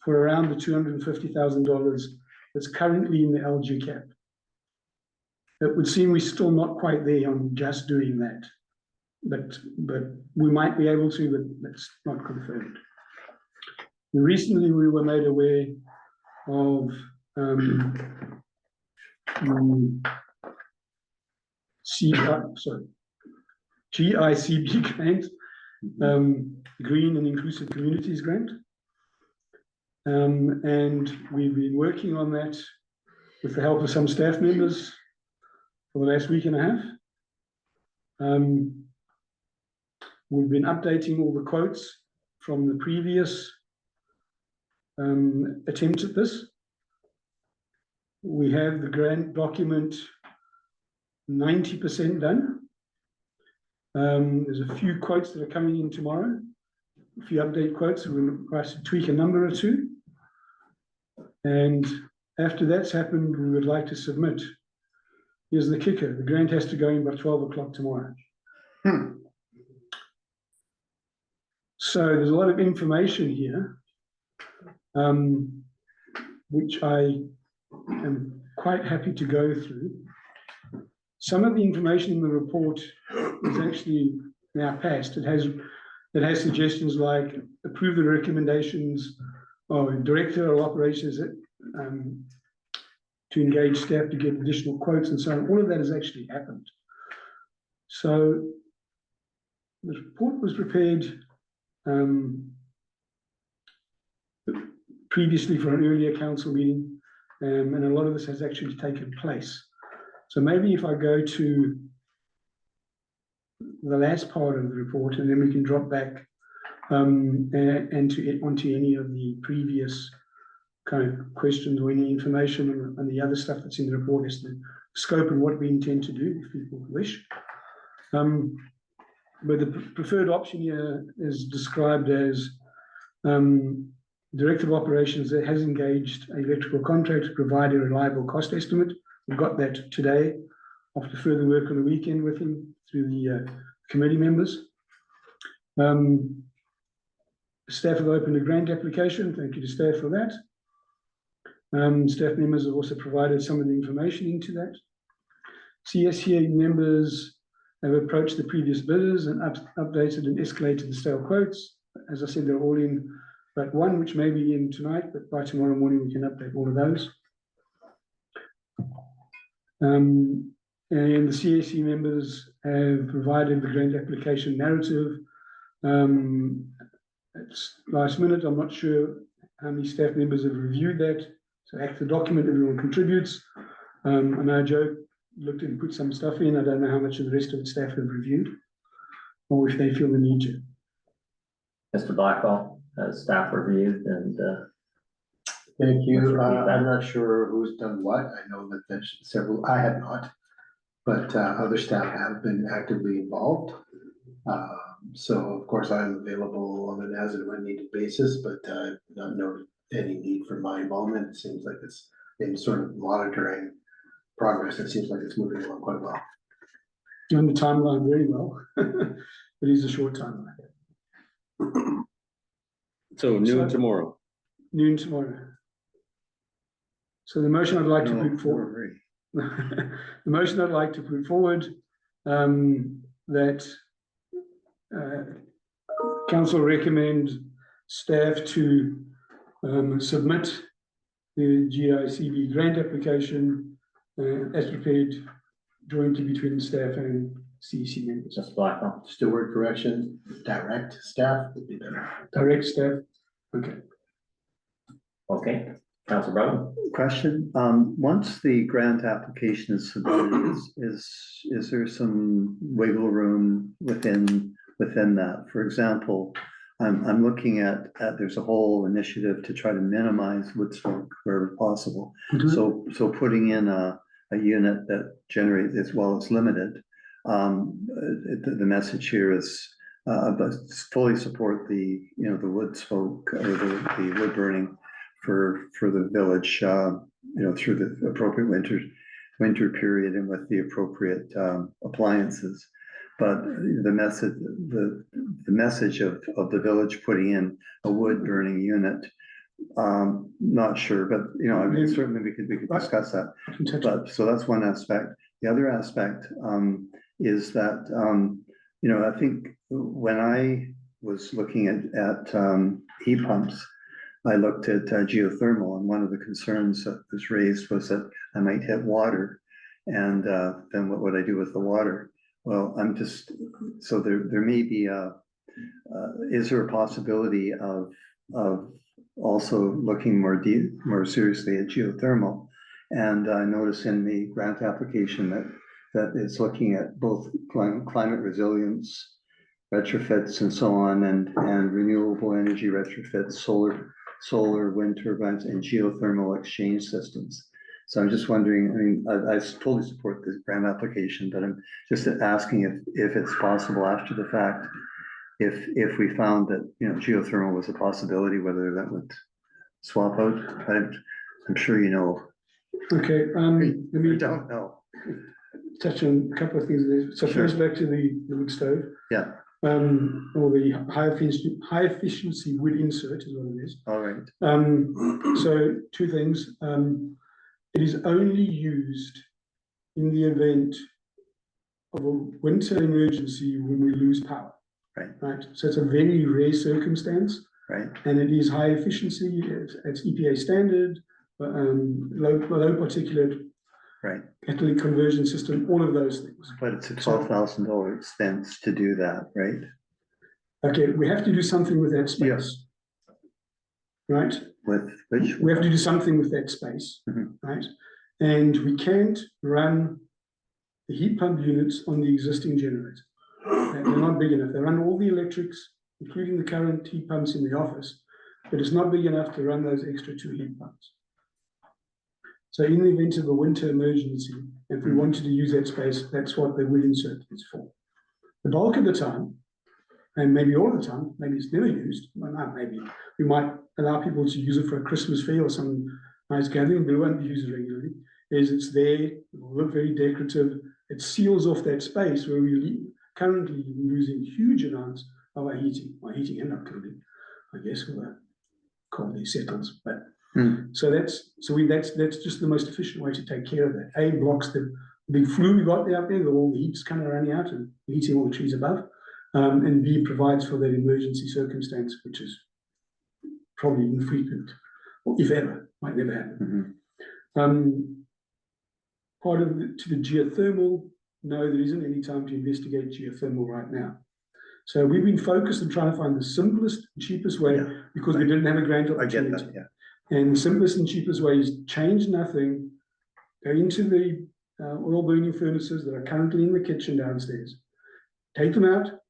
for around the $250,000 that's currently in the LG cap. It would seem we're still not quite there on just doing that, but we might be able to, but that's not confirmed. And recently, we were made aware of GICB grant, Green and Inclusive Communities grant. And we've been working on that with the help of some staff members for the last week and a half. We've been updating all the quotes from the previous attempt at this. We have the grant document 90% done. There's a few quotes that are coming in tomorrow, a few update quotes. We're going to tweak a number or two. And after that's happened, we would like to submit. Here's the kicker. The grant has to go in by 12 o'clock tomorrow. So there's a lot of information here, which I am quite happy to go through. some of the information in the report is actually now passed. It has suggestions like approve the recommendations of director of operations to engage staff to get additional quotes and so on. All of that has actually happened. So the report was prepared previously for an earlier council meeting, and a lot of this has actually taken place. So maybe if I go to the last part of the report, and then we can drop back onto any of the previous kind of questions or any information on the other stuff that's in the report as the scope and what we intend to do, if people wish. But the preferred option here is described as Director of Operations that has engaged an electrical contractor to provide a reliable cost estimate. We've got that today after further work on the weekend with him through the committee members. Staff have opened a grant application. Thank you to staff for that. Staff members have also provided some of the information into that. CSCA members have approached the previous bidders and updated and escalated the stale quotes. As I said, they're all in but one, which may be in tonight, but by tomorrow morning we can update all of those. And the CAC members have provided the grant application narrative. It's last minute. I'm not sure how many staff members have reviewed that. So act the document, everyone contributes. I know Joe looked and put some stuff in. I don't know how much of the rest of the staff have reviewed or if they feel the need to. Mr. Blackwell, staff reviewed and thank you. what's your feedback? I'm not sure who's done what. I know that there's several, I have not, but other staff have been actively involved. So of course I'm available on an as and when needed basis, but not noted any need for my involvement. It seems like it's in sort of monitoring progress. It seems like it's moving along quite well. On the timeline very well, but it is a short timeline. So noon tomorrow. Noon tomorrow. So the motion I'd like to put forward. The motion I'd like to put forward that council recommend staff to submit the GICB grant application as prepared jointly between staff and CEC members. Mr. Blackwell. Just a word correction, direct staff would be better. Direct staff, okay. Okay, Councilor Brown. Question, once the grant application is submitted, is there some wiggle room within that? For example, I'm looking at there's a whole initiative to try to minimize wood smoke wherever possible. Mm-hmm. So putting in a unit that generates, as well as limited, the message here is fully support the wood smoke or the wood burning for the village, through the appropriate winter period and with the appropriate appliances. But the message of the village putting in a wood burning unit, not sure, but I mean, certainly we could discuss that. But so that's one aspect. The other aspect is that I think when I was looking at heat pumps, I looked at geothermal, and one of the concerns that was raised was that I might hit water, and then what would I do with the water? Well, so there may be is there a possibility of also looking more seriously at geothermal? And I notice in the grant application that it's looking at both climate resilience retrofits and so on, and renewable energy retrofits, solar wind turbines, and geothermal exchange systems. So I'm just wondering, I mean, I fully support this grant application, but I'm just asking if it's possible after the fact, if we found that geothermal was a possibility, whether that would swap out. I'm sure you know. Okay, let me don't know. Touch on a couple of things there. So Sure. First back to the wood stove. Yeah. Or the high efficiency wood insert is what it is. All right. So two things. It is only used in the event of a winter emergency when we lose power. Right. So it's a very rare circumstance. Right. And it is high efficiency. It's EPA standard, low particulate. Right. Catalytic conversion system, all of those things. But it's a $12,000 expense to do that, right? Okay, we have to do something with that space. Yes. Right? With which? We have to do something with that space, right? And we can't run the heat pump units on the existing generator. They're not big enough. They run all the electrics, including the current heat pumps in the office, but it's not big enough to run those extra 2 heat pumps. So in the event of a winter emergency, if we wanted to use that space, that's what the wood insert is for. The bulk of the time, and maybe all the time, maybe it's never used, well, not maybe, we might allow people to use it for a Christmas fair or some nice gathering, but it won't be used regularly, is it's there, it will look very decorative, it seals off that space where we're currently losing huge amounts of our heating and our cooling, I guess, when the cold settles, but so that's just the most efficient way to take care of that. A, blocks the big flue we got out there, all the heat's kind of running out and heating all the trees above. And B, provides for that emergency circumstance, which is probably infrequent, or if ever, might never happen. Part of to the geothermal, no, there isn't any time to investigate geothermal right now. So we've been focused on trying to find the simplest, cheapest way because we didn't have a grant opportunity. I get that, And the simplest and cheapest way is change nothing, go into the oil burning furnaces that are currently in the kitchen downstairs, take them out,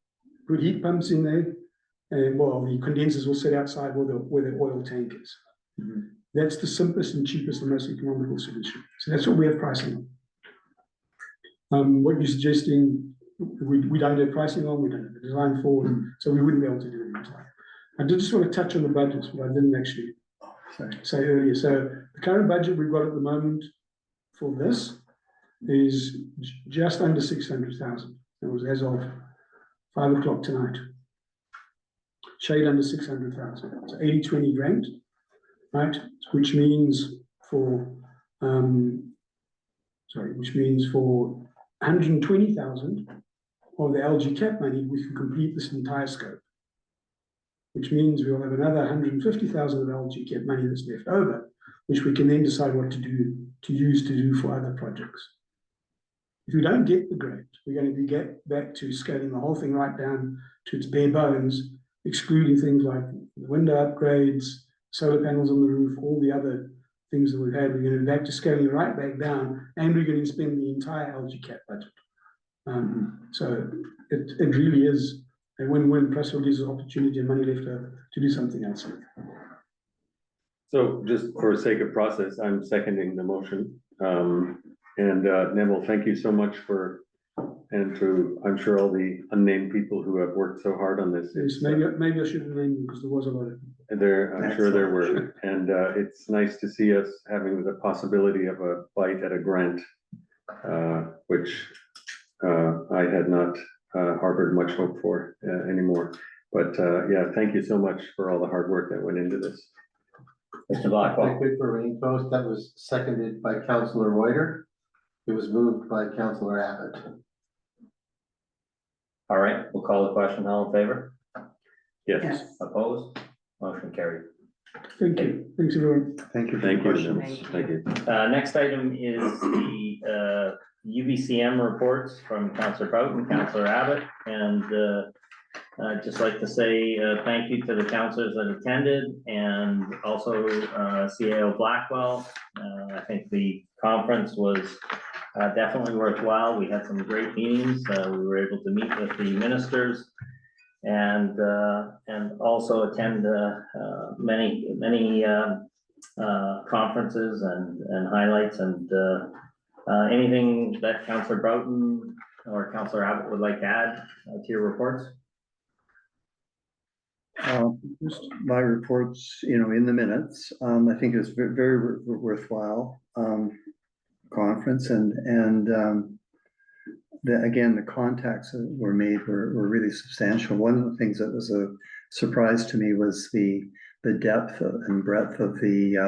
put heat pumps in there, and well, the condensers will sit outside where the oil tank is. That's the simplest and cheapest and most economical solution. So that's what we have pricing on. What you're suggesting, we don't have pricing on, we don't have a design for, so we wouldn't be able to do it in time. I did just want to touch on the budgets, but I didn't actually say earlier. So the current budget we've got at the moment for this is just under 600,000. It was as of 5 o'clock tonight. Shade under 600,000. So 80-20 grant, right? Which means for 120,000 of the LG cap money, we can complete this entire scope. Which means we'll have another 150,000 of LG cap money that's left over, which we can then decide what to do for other projects. If we don't get the grant, we're going to be back to scaling the whole thing right down to its bare bones, excluding things like the window upgrades, solar panels on the roof, all the other things that we've had. We're going to be back to scaling right back down, and we're going to spend the entire LG cap budget. So it really is a win-win, plus it gives us opportunity and money left to do something else with. So just for sake of process, I'm seconding the motion. Neville, thank you so much and to, I'm sure, all the unnamed people who have worked so hard on this. Yes, maybe I should have named them because there was a lot of people. I'm sure there were. And it's nice to see us having the possibility of a bite at a grant, which I had not harbored much hope for anymore. But yeah, thank you so much for all the hard work that went into this. Mr. Blackwell. Quick for rain post, that was seconded by Councillor Reuter. It was moved by Councillor Abbott. All right, we'll call the question. All in favor? Yes. Opposed? Motion carried. Thank you. Thanks, everyone. Thank you. Thank you. Thank you. Next item is the UBCM reports from Councillor Boughton, Councillor Abbott, and I'd just like to say thank you to the councillors that attended, and also CAO Blackwell. I think the conference was definitely worthwhile. We had some great meetings. We were able to meet with the ministers and also attend many conferences and highlights, and anything that Councillor Broughton or Councillor Abbott would like to add to your reports? Just my reports, in the minutes. I think it's very worthwhile conference, and again, the contacts that were made were really substantial. One of the things that was a surprise to me was the depth and breadth of the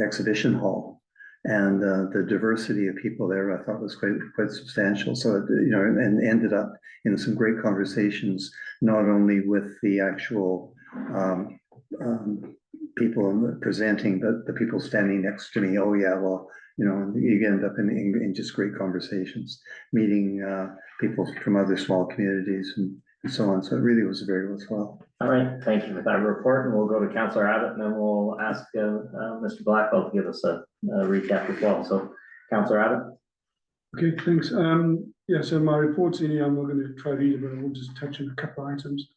exhibition hall. And the diversity of people there, I thought was quite substantial. So, and ended up in some great conversations, not only with the actual people presenting, but the people standing next to me. Oh yeah, well, you end up in just great conversations, meeting people from other small communities and so on. So it really was very worthwhile. All right, thank you for that report, and we'll go to Councillor Abbott, and then we'll ask Mr. Blackwell to give us a recap as well. So, Councillor Abbott. Okay, thanks. Yeah, so my report's in here. I'm not going to try to read it, but I will just touch on a couple of items.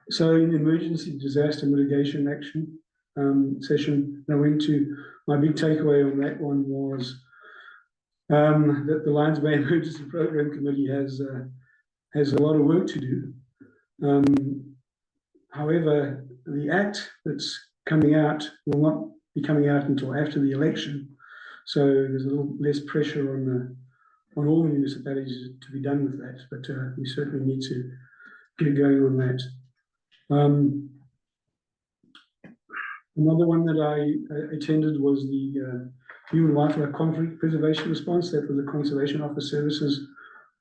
So in the emergency disaster mitigation action session I went to, my big takeaway on that one was that the Lions Bay Emergency Program Committee has a lot of work to do. However, the act that's coming out will not be coming out until after the election, so there's a little less pressure on all the municipalities to be done with that. But we certainly need to get going on that. Another one that I attended was the Human Wildlife Conflict Preservation Response. That was the Conservation Office Services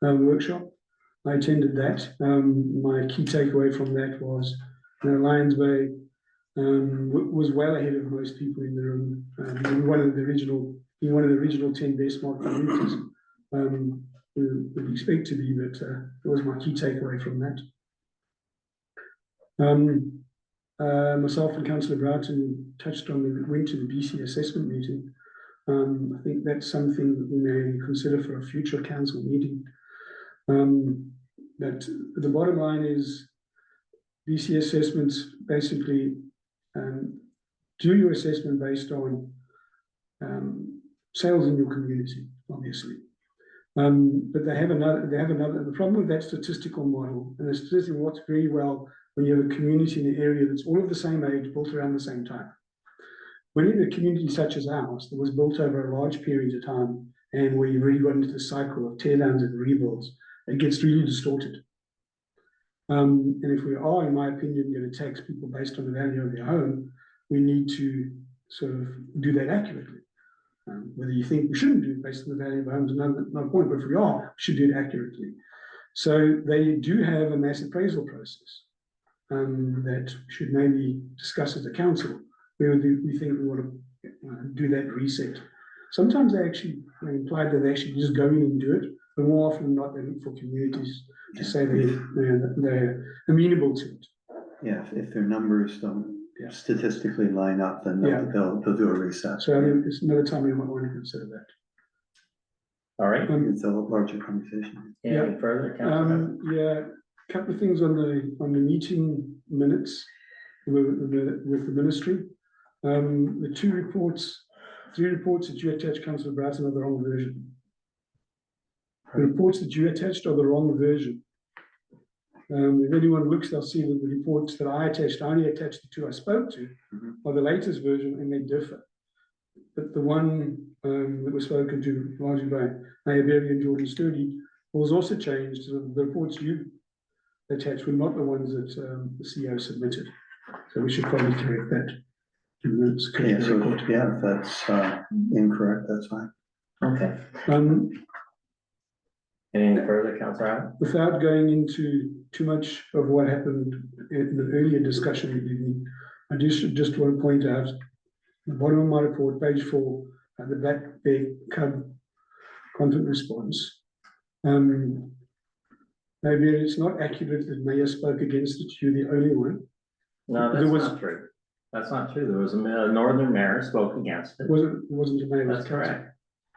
workshop. I attended that. My key takeaway from that was Lions Bay was well ahead of most people in the room. In one of the original 10 best marked communities. Would expect to be, but that was my key takeaway from that. Myself and Councillor Broughton touched on went to the BC assessment meeting. I think that's something that we may consider for a future council meeting. But the bottom line is BC assessments basically do your assessment based on sales in your community, obviously. But they have another, the problem with that statistical model, and the statistical works very well when you have a community in an area that's all of the same age, built around the same time. When you have a community such as ours, that was built over a large period of time, and where you really got into the cycle of teardowns and rebuilds, it gets really distorted. And if we are, in my opinion, going to tax people based on the value of their home, we need to sort of do that accurately. Whether you think we shouldn't do it based on the value of homes, no point, but if we are, we should do it accurately. So they do have a mass appraisal process that should maybe discuss as a council. We think we want to do that reset. Sometimes they actually imply that they actually just go in and do it, but more often than not, they look for communities to say they're amenable to it. Yeah, if their numbers don't statistically line up, then they'll do a reset. So I mean, it's another time we might want to consider that. All right. It's a larger conversation. Any further? Yeah, a couple of things on the meeting minutes with the ministry. The three reports that you attached, Councillor Broughton, are the wrong version. The reports that you attached are the wrong version. If anyone looks, they'll see that the reports that I attached, I only attached the two I spoke to, are the latest version, and they differ. But the one that was spoken to largely by Mayor Berry and Jordan Sturdy was also changed. So the reports you attached were not the ones that the CEO submitted. So we should probably correct that. If that's incorrect, that's fine. Okay. Any further, Councillor Abbott? Without going into too much of what happened in the earlier discussion of the evening, I just want to point out the bottom of my report, page 4, the Black Bear Cub content response. Maybe it's not accurate that Mayor spoke against it. You're the only one. No, that's not true. That's not true. There was a northern mayor spoke against it. Wasn't a mayor? That's correct.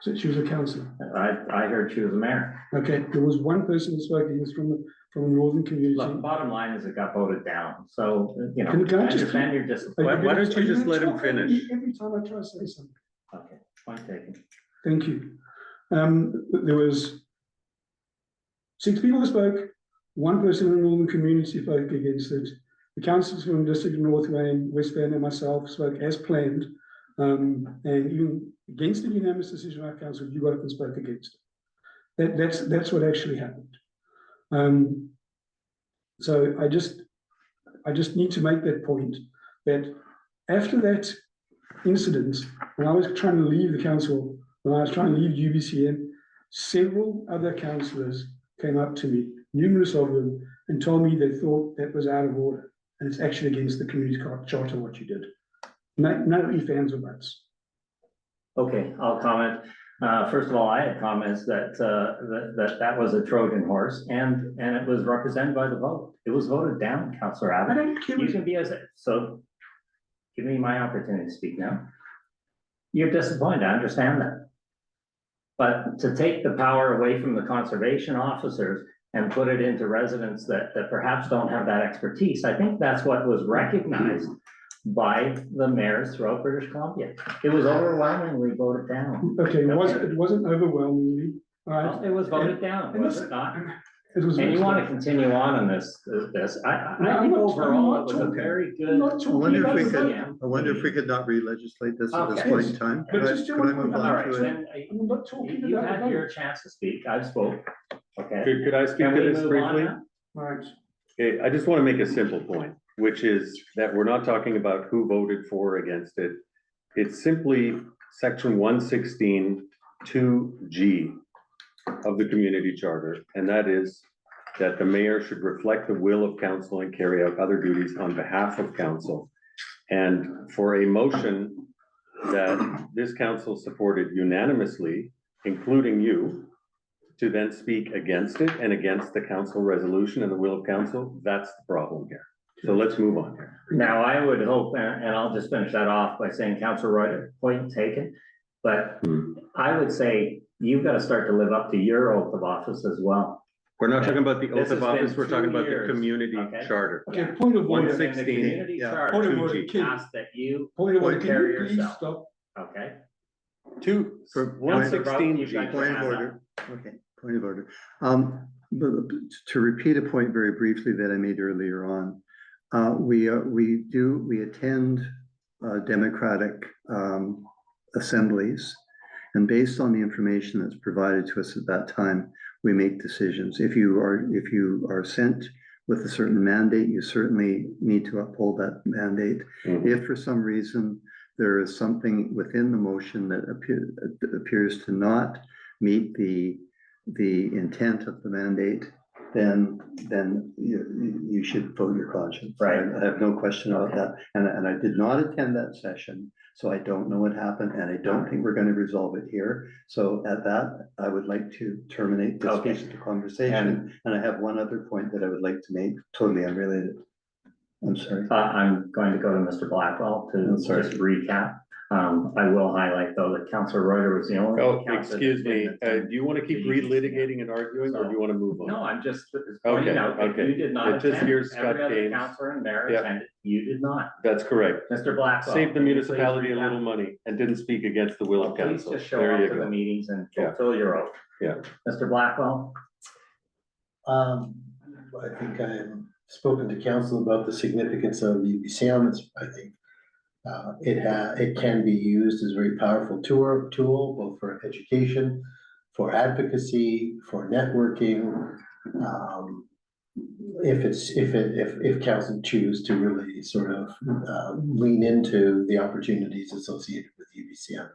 So she was a councillor. I heard she was a mayor. Okay, there was one person who spoke against from the northern community. Look, the bottom line is it got voted down. So I understand your disappointment. Why don't you just let him finish? Every time I try to say something. Okay, point taken. Thank you. There was 6 people that spoke. One person in the northern community spoke against it. The councillors from District North Wayne, West Van, and myself spoke as planned, and even against the unanimous decision of our council, you got up and spoke against it. That's what actually happened. So I just need to make that point that after that incident, when I was trying to leave the council, when I was trying to leave UBCM, several other councillors came up to me, numerous of them, and told me they thought that was out of order. And it's actually against the community charter what you did. No ifs, ands, or buts. Okay, I'll comment. First of all, I had comments that that was a Trojan horse, and it was represented by the vote. It was voted down, Councillor I Abbott. don't care. You can be so. Give me my opportunity to speak now. You're disappointed, I understand that. But to take the power away from the conservation officers and put it into residents that perhaps don't have that expertise, I think that's what was recognized by the mayors throughout British Columbia. It was overwhelmingly voted down. Okay, it wasn't overwhelmingly, all right? Well, it was voted down, was it not? It was. And you want to continue on this, I think overall it was a very good. I wonder if we could, Yeah. I wonder if we could not re-legislate this at this Okay. point in time. But Could I just could I move All on right, to it? then I'm not talking you about had the your vote. chance to speak. I've spoke. Okay. Could I speak Can to we this move on briefly? now? Right. Okay, I just want to make a simple point, which is that we're not talking about who voted for or against it. It's simply section 116 2G of the community charter, and that is that the mayor should reflect the will of council and carry out other duties on behalf of council. And for a motion that this council supported unanimously, including you, to then speak against it and against the council resolution and the will of council, that's the problem here. So let's move on here. Now, I would hope, and I'll just finish that off by saying, Councilor Reuter, point taken. But I would say you've got to start to live up to your oath of office as well. We're not talking about the This oath of has been office, we're talking 2 about the years, community okay? charter. Okay, point of order. And the 116, community yeah. charter Point of order, 2G. Kim. asks that you Point of order, can carry you please yourself. stop? Okay? For Councilor 116 You've G. got your Point of hand up. order. Okay, point of order. To repeat a point very briefly that I made earlier on, we attend democratic assemblies, and based on the information that's provided to us at that time, we make decisions. If you are sent with a certain mandate, you certainly need to uphold that mandate. If for some reason there is something within the motion that appears to not meet the intent of the mandate, then you should vote your conscience. Right. I have no question about that. And I did not attend that session, so I don't know what happened, and I don't think we're going to resolve it here. So at that, I would like to terminate this Okay. piece of the conversation. And I have one other point that I would like to make, totally unrelated. I'm sorry. I'm going to go to Mr. Blackwell to sorry. just recap. I will highlight though that Councilor Reuter was the only. Oh, councillor excuse that me, didn't attend do you want to keep the UBCM. relitigating and arguing, or do you want to move on? No, I'm just pointing Okay, out that okay. you did not It just attend. hears Scott Every other Gaines. councillor and mayor Yep. attended. You did not. That's correct. Mr. Blackwell. Save the can you please municipality a recap? little money and didn't speak against the will Well, of please council. just show There up you to the go. meetings and Yeah. fulfill your oath. Yeah. Mr. Blackwell? I think I have spoken to council about the significance of the UBCM. I think it can be used as a very powerful tool, both for education, for advocacy, for networking. If council choose to really sort of lean into the opportunities associated with UBCM.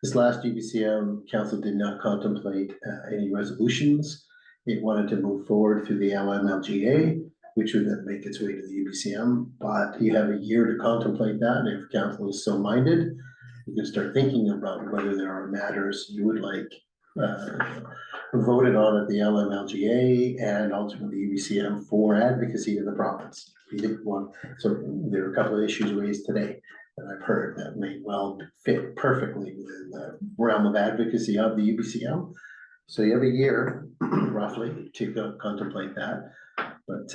This last UBCM, council did not contemplate any resolutions. It wanted to move forward through the LMLGA, which would then make its way to the UBCM, but you have a year to contemplate that, and if council is so minded, you can start thinking about whether there are matters you would like voted on at the LMLGA and ultimately UBCM for advocacy in the province. So there are a couple of issues raised today that I've heard that may well fit perfectly within the realm of advocacy of the UBCM. So you have a year roughly to contemplate that. But,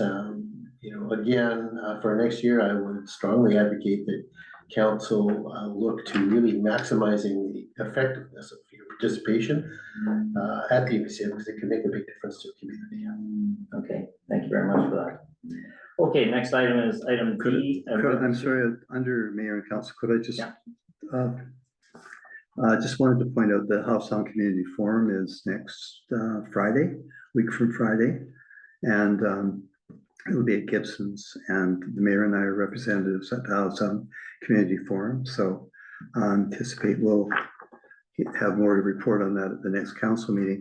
again, for next year, I would strongly advocate that council look to really maximizing the effectiveness of your participation at the UBCM, because it can make a big difference to the community. Okay, thank you very much for that. Okay, next item is item D. I'm sorry, under mayor and council, could I just, I just wanted to point out that Howe Sound Community Forum is next Friday, week from Friday. And it will be at Gibson's, and the mayor and I are representatives at the Howe Sound Community Forum. So Anticipate we'll have more to report on that at the next council meeting.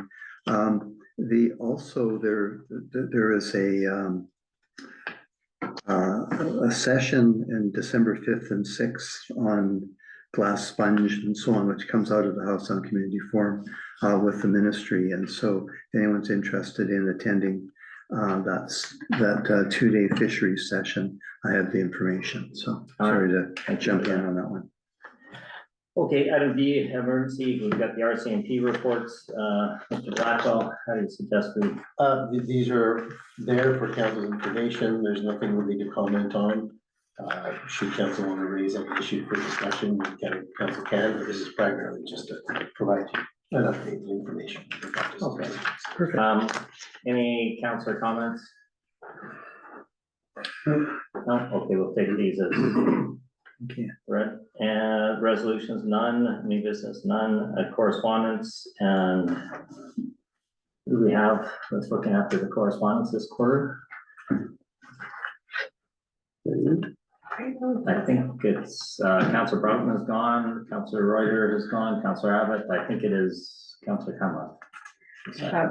There is a session in December 5th and 6th on glass sponge and so on, which comes out of the House on Community Forum with the ministry. And so if anyone's interested in attending that 2-day fisheries session, I have the information. So sorry to jump in on that one. Okay, item B, emergency, we've got the RCMP reports. Mr. Blackwell, how do you suggest we? These are there for council's information. There's nothing really to comment on. Should council want to raise any issue for discussion, council can, but this is primarily just to provide you an update and information. Okay, perfect. Any councilor comments? No, okay, we'll take these as Okay. right. And resolutions, none. New business, none. Correspondence, and who do we have that's looking after the correspondence this quarter? I think it's Councillor Broughton has gone, Councillor Reuter has gone, Councillor Abbott. I think it is Councillor Cunliffe.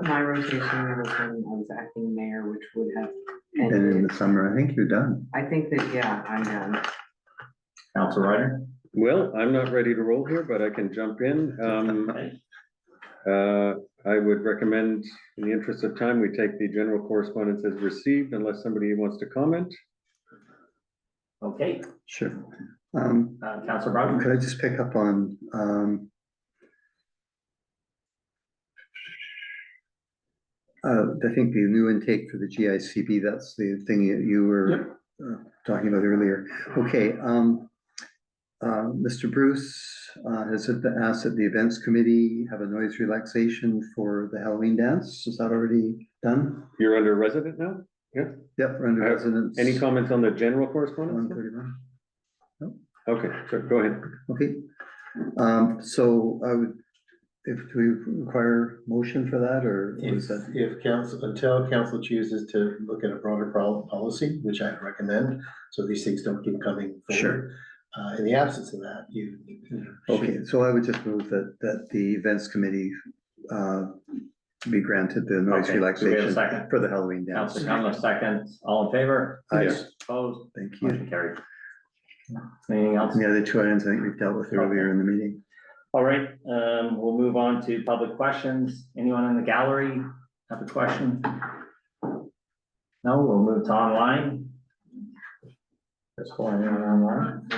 My rotation was when I was acting mayor, which would have Been in ended. the summer. I think you're done. I think that, yeah, I'm done. Councillor Reuter. Well, I'm not ready to roll here, but I can jump in. I would recommend, in the interest of time, we take the general correspondence as received unless somebody wants to comment. Okay, Sure. Councillor Broughton. Could I just pick up on I think the new intake for the GICB, that's the thing you were talking about earlier. Okay, Mr. Bruce has asked that the events committee have a noise relaxation for the Halloween dance. Is that already done? You're under resident now? Yeah. Yep, we're under residence. Any comments on the general correspondence? 131. No? Okay, sure, go ahead. Okay. So I would, if we require motion for that, or is that? If council, until council chooses to look at a broader policy, which I recommend, so these things don't keep coming forward. Sure. In the absence of that, you. Okay, so I would just move that the events committee be granted the noise Okay, do we have a relaxation second? for the Halloween dance. Councillor Cunliffe, second. All in favor? Aye. Opposed? Thank you. Motion carried. Anything else? And the other two items I think we've dealt with earlier in the meeting. All right, we'll move on to public questions. Anyone in the gallery have a question? No, we'll move to online. There's anyone online.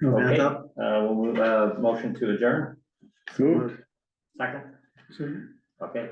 No hands Okay, up? we'll move, motion to adjourn. Moved. Second. Okay.